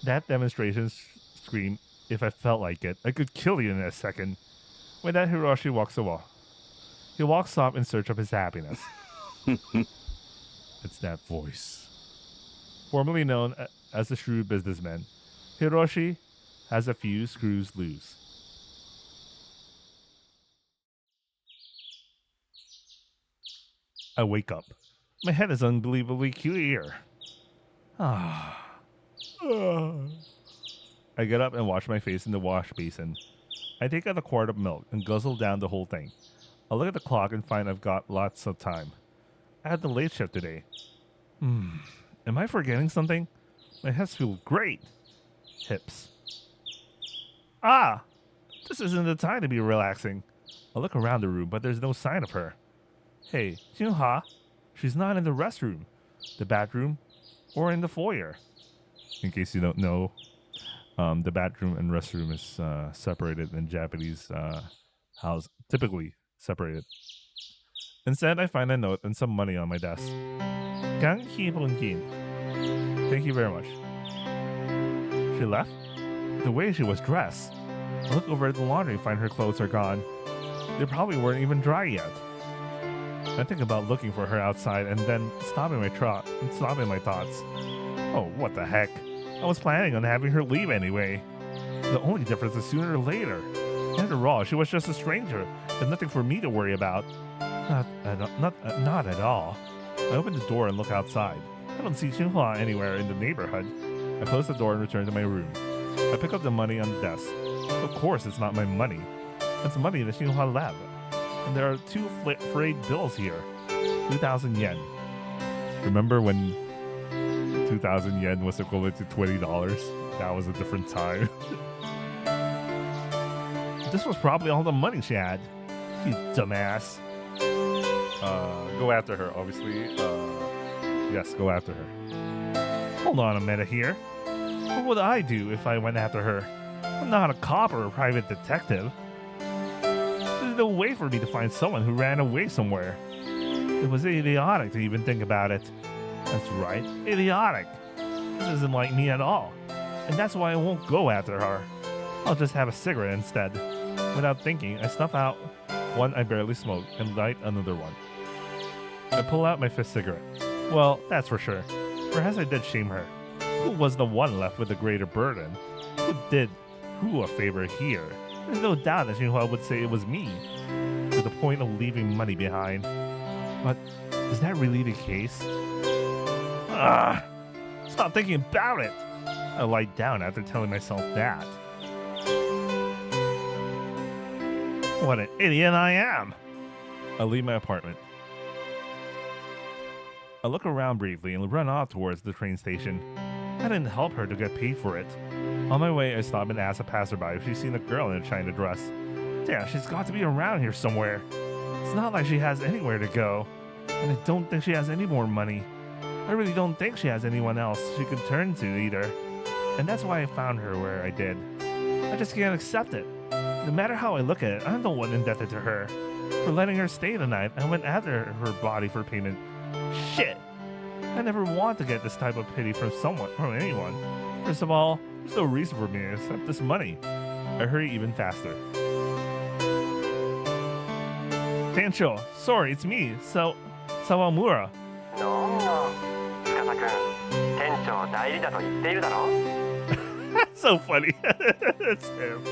That demonstration screamed, "If I felt like it, I could kill you in a second." With that, Hiroshi walks away. He walks off in search of his happiness. It's that voice. Formerly known as the shrewd businessman, Hiroshi has a few screws loose. I wake up. My head is unbelievably clear. I get up and wash my face in the wash basin. I take out a quart of milk and guzzle down the whole thing. I look at the clock and find I've got lots of time. I had the late shift today. Am I forgetting something? My hips feel great. Hips. This isn't the time to be relaxing. I look around the room, but there's no sign of her. Hey, Xinhua, she's not in the restroom, the bathroom, or in the foyer. In case you don't know, the bathroom and restroom is separated in Japanese house, typically separated. Instead, I find a note and some money on my desk. Gang Yin. Thank you very much. She left? The way she was dressed. I look over at the laundry and find her clothes are gone. They probably weren't even dry yet. I think about looking for her outside and then stopping my thoughts. Oh, what the heck? I was planning on having her leave anyway. The only difference is sooner or later. After all, she was just a stranger, and nothing for me to worry about. Not at all. I open the door and look outside. I don't see Xinhua anywhere in the neighborhood. I close the door and return to my room. I pick up the money on the desk. Of course, it's not my money. It's money that Xinhua left. And there are two frayed bills here. 2,000 yen. Remember when 2,000 yen was equivalent to $20? That was a different time. This was probably all the money she had. You dumbass. Go after her, obviously. Yes, go after her. Hold on a minute here. What would I do if I went after her? I'm not a cop or a private detective. There's no way for me to find someone who ran away somewhere. It was idiotic to even think about it. That's right, idiotic. This isn't like me at all. And that's why I won't go after her. I'll just have a cigarette instead. Without thinking, I snuff out one I barely smoke and light another one. I pull out my fifth cigarette. Well, that's for sure. Perhaps I did shame her. Who was the one left with the greater burden? Who did who a favor here? There's no doubt that Xinhua would say it was me, to the point of leaving money behind. But is that really the case? Stop thinking about it! I lie down after telling myself that. What an idiot I am! I leave my apartment. I look around briefly and run off towards the train station. I didn't help her to get paid for it. On my way, I stop and ask a passerby if she's seen a girl in a China dress. Damn, she's got to be around here somewhere. It's not like she has anywhere to go. And I don't think she has any more money. I really don't think she has anyone else she could turn to either. And that's why I found her where I did. I just can't accept it. No matter how I look at it, I'm the one indebted to her. For letting her stay the night, I went after her body for payment. Shit! I never want to get this type of pity from anyone. First of all, there's no reason for me except this money. I hurry even faster. Tencho, sorry, it's me, Sawamura. That's so funny. It's him.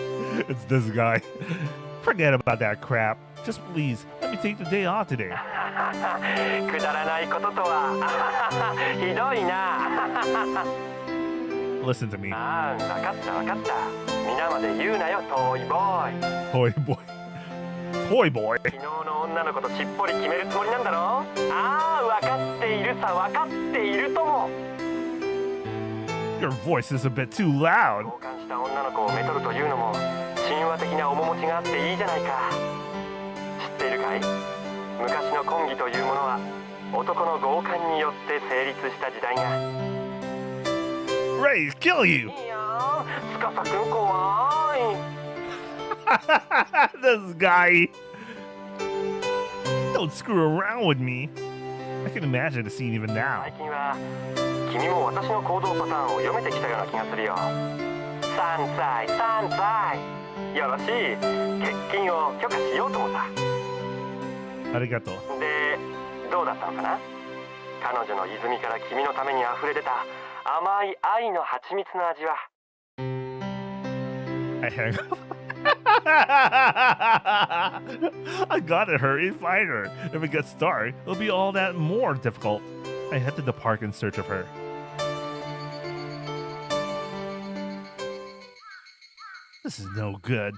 It's this guy. Forget about that crap. Just please, let me take the day off today. Listen to me. Toy boy. Toy boy. Your voice is a bit too loud. Ready to kill you. This guy. Don't screw around with me. I can imagine the scene even now. Arigato. I hang up. I gotta hurry and find her. If it gets dark, it'll be all that more difficult. I head to the park in search of her. This is no good.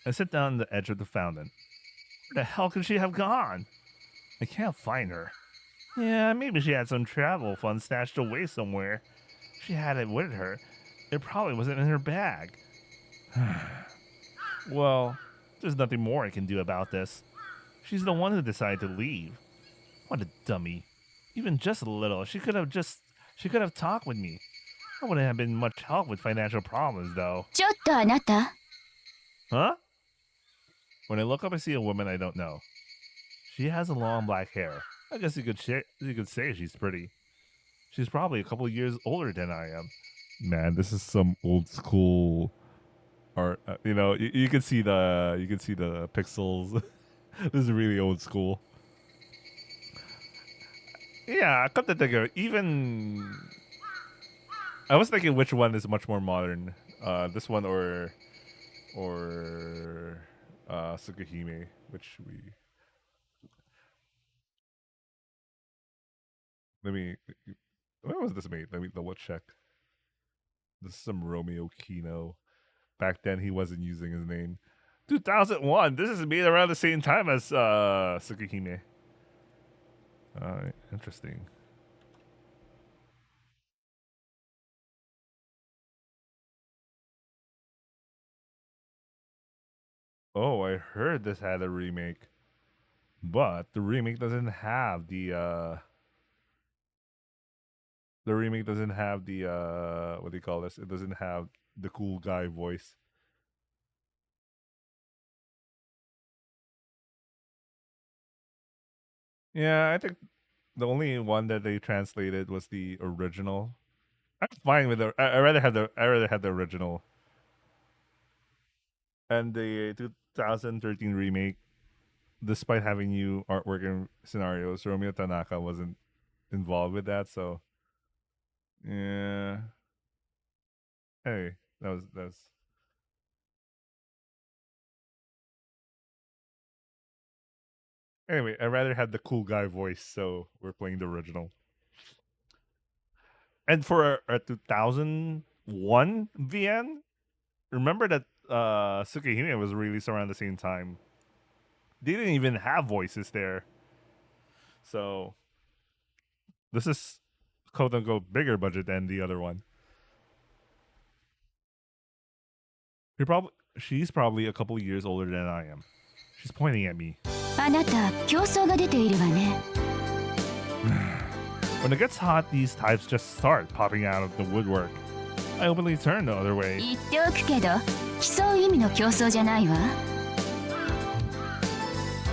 I sit down on the edge of the fountain. Where the hell could she have gone? I can't find her. Yeah, maybe she had some travel funds stashed away somewhere. She had it with her. It probably wasn't in her bag. Well, there's nothing more I can do about this. She's the one who decided to leave. What a dummy. Even just a little. She could have talked with me. I wouldn't have been much help with financial problems, though. ちょっとあなた Huh? When I look up, I see a woman I don't know. She has a long black hair. I guess you could say she's pretty. She's probably a couple of years older than I am. Man, this is some old school art. You can see the pixels. This is really old school. Yeah, come to think of it, even I was thinking which one is much more modern, this one or Tsukihime, which we let me. When was this made? Let me double check. This is some Romeo Kino. Back then, he wasn't using his name. 2001. This is made around the same time as Tsukihime. Interesting. Oh, I heard this had a remake, but the remake doesn't have the remake doesn't have the what do you call this? It doesn't have the cool guy voice. Yeah, I think the only one that they translated was the original. I'm fine with the. I rather have the original. And the 2013 remake, despite having new artwork and scenarios, Romeo Tanaka wasn't involved with that. So yeah. Hey, that was. Anyway, I rather have the cool guy voice, so we're playing the original. And for a 2001 VN, remember that Tsukihime was released around the same time. They didn't even have voices there. So this is quote unquote bigger budget than the other one. She's probably a couple years older than I am. She's pointing at me. あなた、競争が出ているわね。When it gets hot, these types just start popping out of the woodwork. I openly turn the other way. 言っておくけど、競う意味の競争じゃないわ。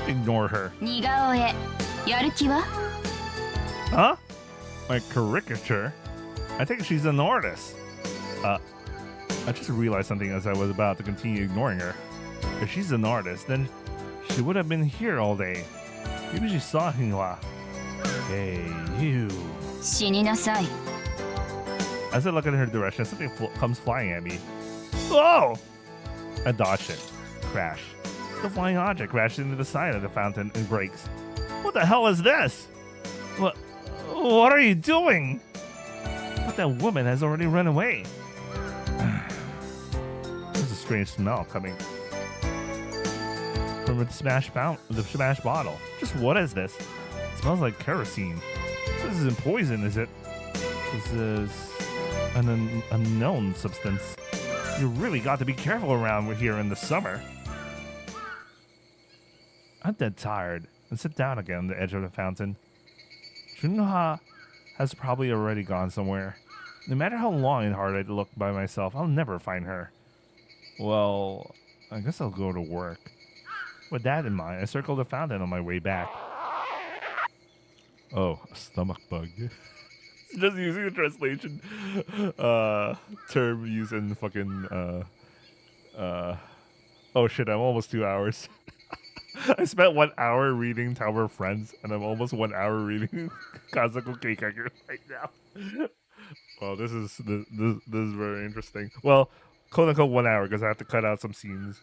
Ignore her. 似顔絵、やる気は？ Huh? My caricature? I think she's an artist. I just realized something as I was about to continue ignoring her. If she's an artist, then she would have been here all day. Maybe she saw Hinghwa. Hey, you. 死になさい。 As I look in her direction, something comes flying at me. Oh! I dodged it. Crash. The flying object crashed into the side of the fountain and breaks. What the hell is this? What are you doing? But that woman has already run away. There's a strange smell coming from the smashed bottle. Just what is this? It smells like kerosene. This isn't poison, is it? This is an unknown substance. You really got to be careful around here in the summer. I'm dead tired and sit down again on the edge of the fountain. Junha has probably already gone somewhere. No matter how long and hard I look by myself, I'll never find her. Well, I guess I'll go to work. With that in mind, I circled the fountain on my way back. Oh, a stomach bug. Just using the translation term used in fucking oh shit, I'm almost 2 hours. I spent 1 hour reading Tower of Friends, and I'm almost 1 hour reading Kazoku Keikaku right now. Well, this is very interesting. Well, quote unquote 1 hour because I have to cut out some scenes.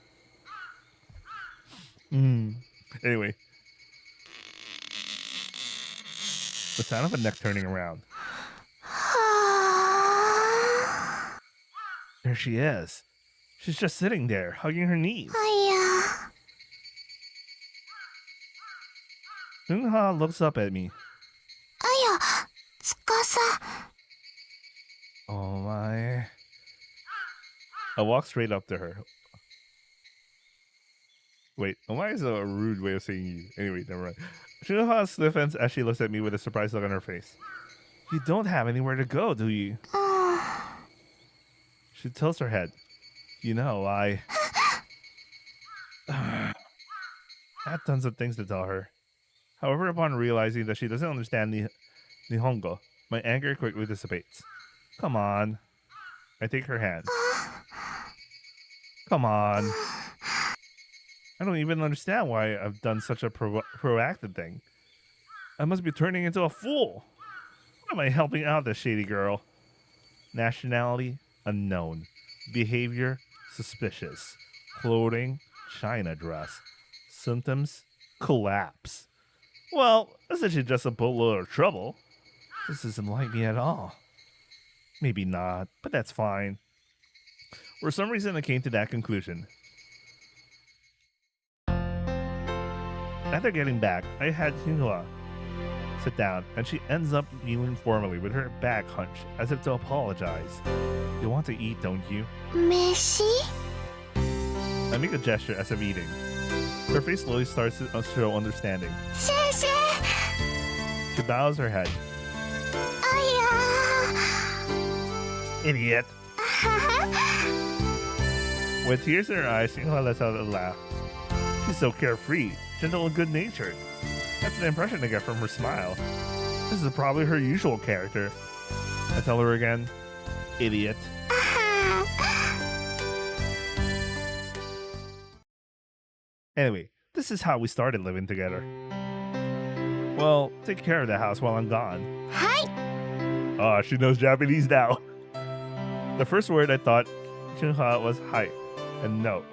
Anyway, the sound of a neck turning around. There she is. She's just sitting there, hugging her knees. Junha looks up at me. Oh my. I walk straight up to her. Wait, why is a rude way of saying you? Anyway, never mind. Junha stiffens as she looks at me with a surprised look on her face. You don't have anywhere to go, do you? She tilts her head. You know, I had tons of things to tell her. However, upon realizing that she doesn't understand Nihongo, my anger quickly dissipates. Come on. I take her hand. Come on. I don't even understand why I've done such a proactive thing. I must be turning into a fool. Why am I helping out this shady girl? Nationality, unknown. Behavior, suspicious. Clothing, China dress. Symptoms, collapse. Well, essentially just a boatload of trouble. This isn't like me at all. Maybe not, but that's fine. For some reason, I came to that conclusion. After getting back, I had Hinhua sit down, and she ends up kneeling formally with her back hunched, as if to apologize. You want to eat, don't you? 飯 I make a gesture as I'm eating. Her face slowly starts to show understanding. 先生 She bows her head. あいや Idiot! With tears in her eyes, Hinhua lets out a laugh. She's so carefree, gentle and good-natured. That's the impression I get from her smile. This is probably her usual character. I tell her again, idiot. Anyway, this is how we started living together. Well, take care of the house while I'm gone. はい Ah, she knows Japanese now. The first word I thought Chunha was hai and no.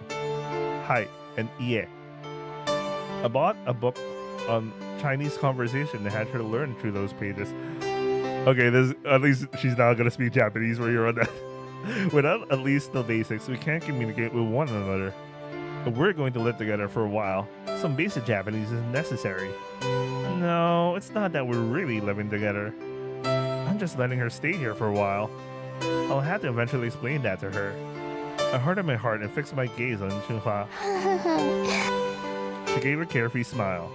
Hai and ie. I bought a book on Chinese conversation and had her learn through those pages. Okay, this at least she's not gonna speak Japanese where you're on that. Without at least the basics, we can't communicate with one another. If we're going to live together for a while, some basic Japanese is necessary. No, it's not that we're really living together. I'm just letting her stay here for a while. I'll have to eventually explain that to her. I hardened my heart and fixed my gaze on Chunhua. She gave a carefree smile.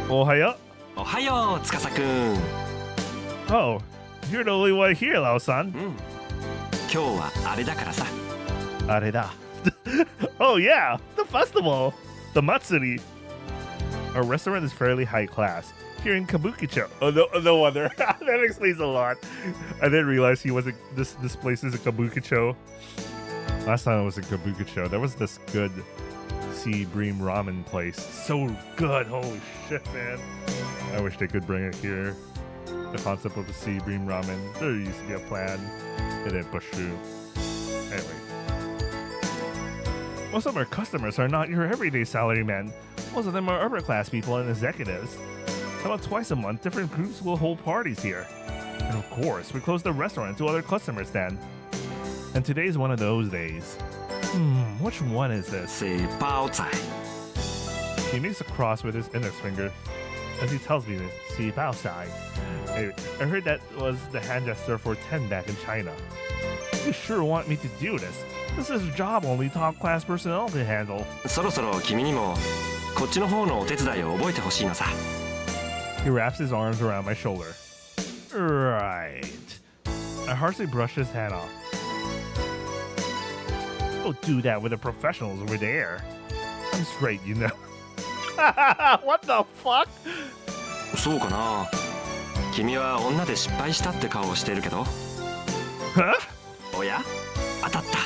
Ohio? おはよう司くん。 Oh, you're the only one here, Lao-san. うん。今日はあれだからさ。 Areda. Oh yeah, the festival, the Matsuri. Our restaurant is fairly high class. Here in Kabukicho. Oh no wonder. That explains a lot. I didn't realize he wasn't. This place is a Kabukicho. Last time I was in Kabukicho, there was this good sea bream ramen place. So good. Holy shit, man. I wish they could bring it here. The concept of the sea bream ramen. There used to be a plan. It didn't push through. Anyway. Most of our customers are not your everyday salarymen. Most of them are upper class people and executives. About twice a month, different groups will hold parties here. And of course, we close the restaurant to other customers then. And today's one of those days. Which one is this? スーパーおつい。 He makes a cross with his index finger as he tells me to see outside. Anyway, I heard that was the hand gesture for 10 back in China. You sure want me to do this? This is a job only top class personnel can handle. そろそろ君にもこっちの方のお手伝いを覚えてほしいのさ。 He wraps his arms around my shoulder. Right. I harshly brush his hand off. Don't do that with the professionals over there. I'm straight, you know. What the fuck? そうかな。君は女で失敗したって顔をしてるけど。 Huh? おや当たった。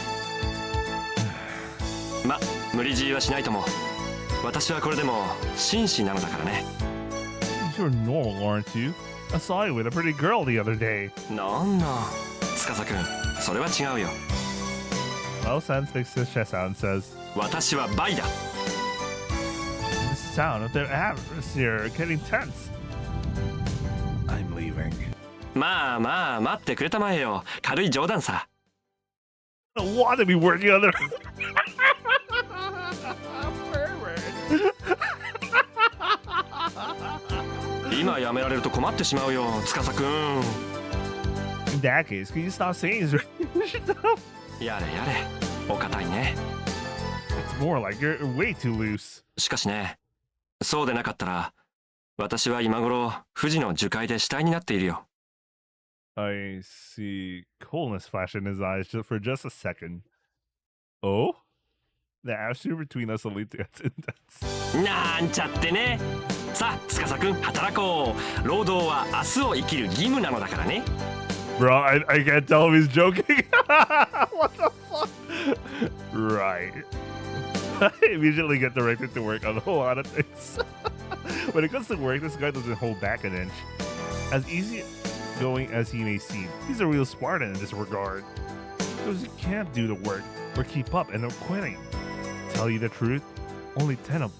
ま、無理強いはしないとも。私はこれでも紳士なのだからね。 You're normal, aren't you? I saw you with a pretty girl the other day. なんだ、司くん、それは違うよ。 Lao-san sticks his chest out and says, 私はバイだ。 The sound of their atmosphere getting tense. I'm leaving. まあまあ待ってくれたまえよ。軽い冗談さ。 I don't want to be working on their... Pervert. 今やめられると困ってしまうよ、司くん。 In that case, can you stop saying this? やれやれ、お堅いね。 It's more like you're way too loose. しかしね、そうでなかったら、私は今頃、富士の樹海で死体になっているよ。 I see coldness flash in his eyes for just a second. Oh? The atmosphere between us only gets intense. なんちゃってね。さあ司くん働こう。労働は明日を生きる義務なのだからね。 Bro, I can't tell if he's joking. What the fuck? Right. I immediately get directed to work on a whole lot of things. When it comes to work, this guy doesn't hold back an inch. As easy going as he may seem, he's a real Spartan in this regard. Because he can't do the work or keep up and no quitting. Tell you the truth, only 10 out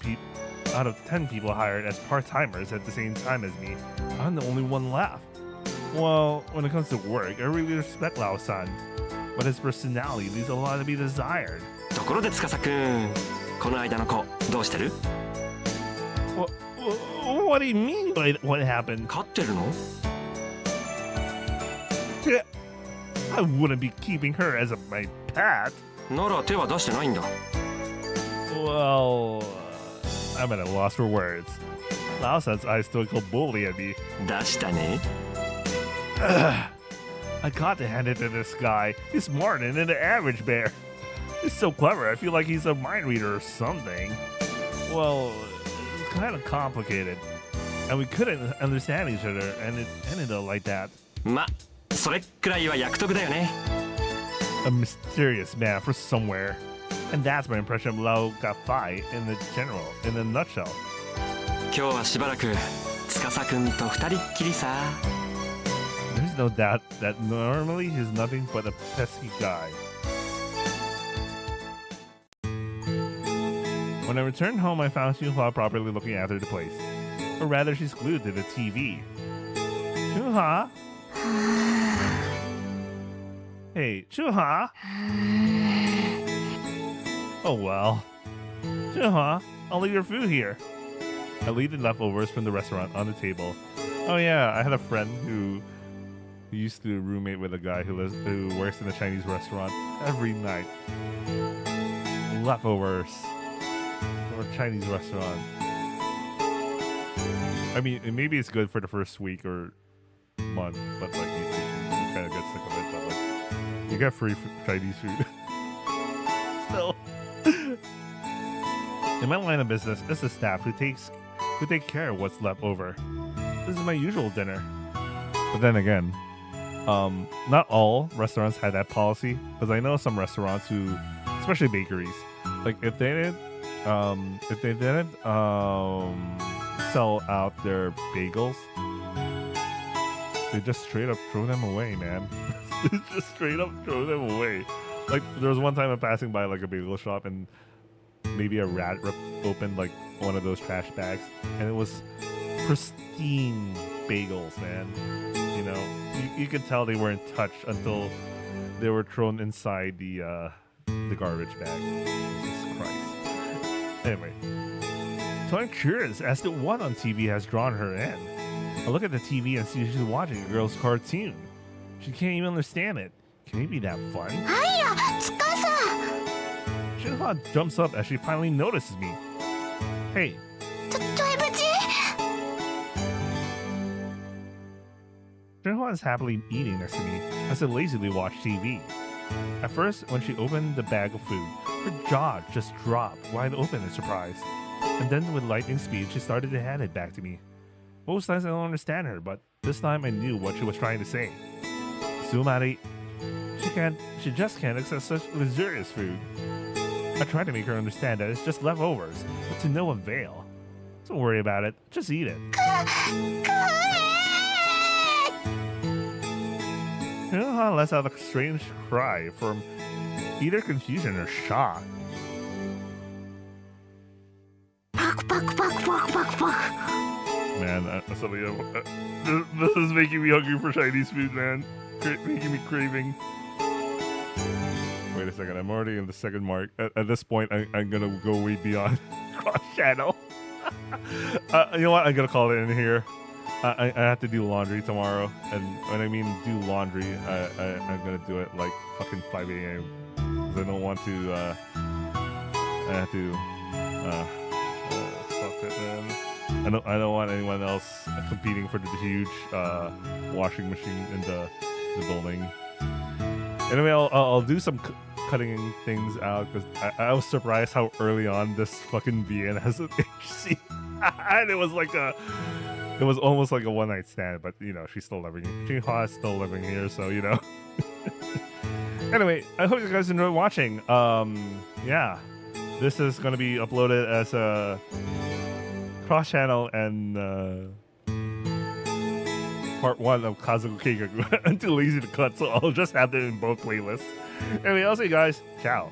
of 10 people hired as part-timers at the same time as me. I'm the only one left. Well, when it comes to work, I really respect Lao-san, but his personality leaves a lot to be desired. ところで司くん、この間の子どうしてる？ What do you mean? What happened? 飼ってるの？ I wouldn't be keeping her as my pet. なら手は出してないんだ。 Well, I'm at a loss for words. Lao-san's eyes still go bully at me. 出したね。 I got to hand it to this guy. He's smarter than the average bear. He's so clever, I feel like he's a mind reader or something. Well, it's kind of complicated. And we couldn't understand each other, and it ended up like that. ま、それくらいは役得だよね。 A mysterious man from somewhere. And that's my impression of Lao Gafai in a nutshell. 今日はしばらく司くんと二人っきりさ。 There's no doubt that normally he's nothing but a pesky guy. When I returned home, I found Shuha properly looking after the place. Or rather, she's glued to the TV. Shuha? Hey, Shuha? Oh well. Shuha, I'll leave your food here. I leave the leftovers from the restaurant on the table. Oh yeah, I had a friend who used to roommate with a guy who works in a Chinese restaurant every night. Leftovers or Chinese restaurant. I mean, maybe it's good for the first week or month, but like you kind of get sick of it. But like, you get free Chinese food. Still, in my line of business, it's the staff who take care of what's left over. This is my usual dinner. But then again, not all restaurants had that policy, because I know some restaurants who, especially bakeries, like if they didn't sell out their bagels, they just straight up throw them away, man. Just straight up throw them away. Like there was one time I'm passing by like a bagel shop and maybe a rat opened like one of those trash bags, and it was pristine bagels, man. You know, you could tell they weren't touched until they were thrown inside the garbage bag. Jesus Christ. Anyway, so I'm curious as to what on TV has drawn her in. I look at the TV and see she's watching a girl's cartoon. She can't even understand it. Can it be that fun? Hiya, Tsukasa! Shinha jumps up as she finally notices me. Hey. Shinhua is happily eating next to me as I lazily watch TV. At first, when she opened the bag of food, her jaw just dropped wide open in surprise. And then with lightning speed, she started to hand it back to me. Most times I don't understand her, but this time I knew what she was trying to say. Sumari, she just can't accept such luxurious food. I tried to make her understand that it's just leftovers, but to no avail. Don't worry about it, just eat it. Shinha lets out a strange cry from either confusion or shock. Man, this is making me hungry for Chinese food, man. Making me craving. Wait a second, I'm already in the second mark. At this point, I'm gonna go way beyond cross channel. You know what? I'm gonna call it in here. I have to do laundry tomorrow, and when I mean do laundry, I'm gonna do it like fucking 5 a.m. because I don't want to. I have to. Fuck it, man. I don't want anyone else competing for the huge washing machine in the building. Anyway, I'll do some cutting things out because I was surprised how early on this fucking BN has an HC. And it was almost like a one night stand, but you know, she's still living. Jinhua is still living here, so you know. Anyway, I hope you guys enjoyed watching. Yeah, this is gonna be uploaded as a cross channel and part 1 of Kazoku Keikaku. I'm too lazy to cut, so I'll just have it in both playlists. Anyway, I'll see you guys. Ciao.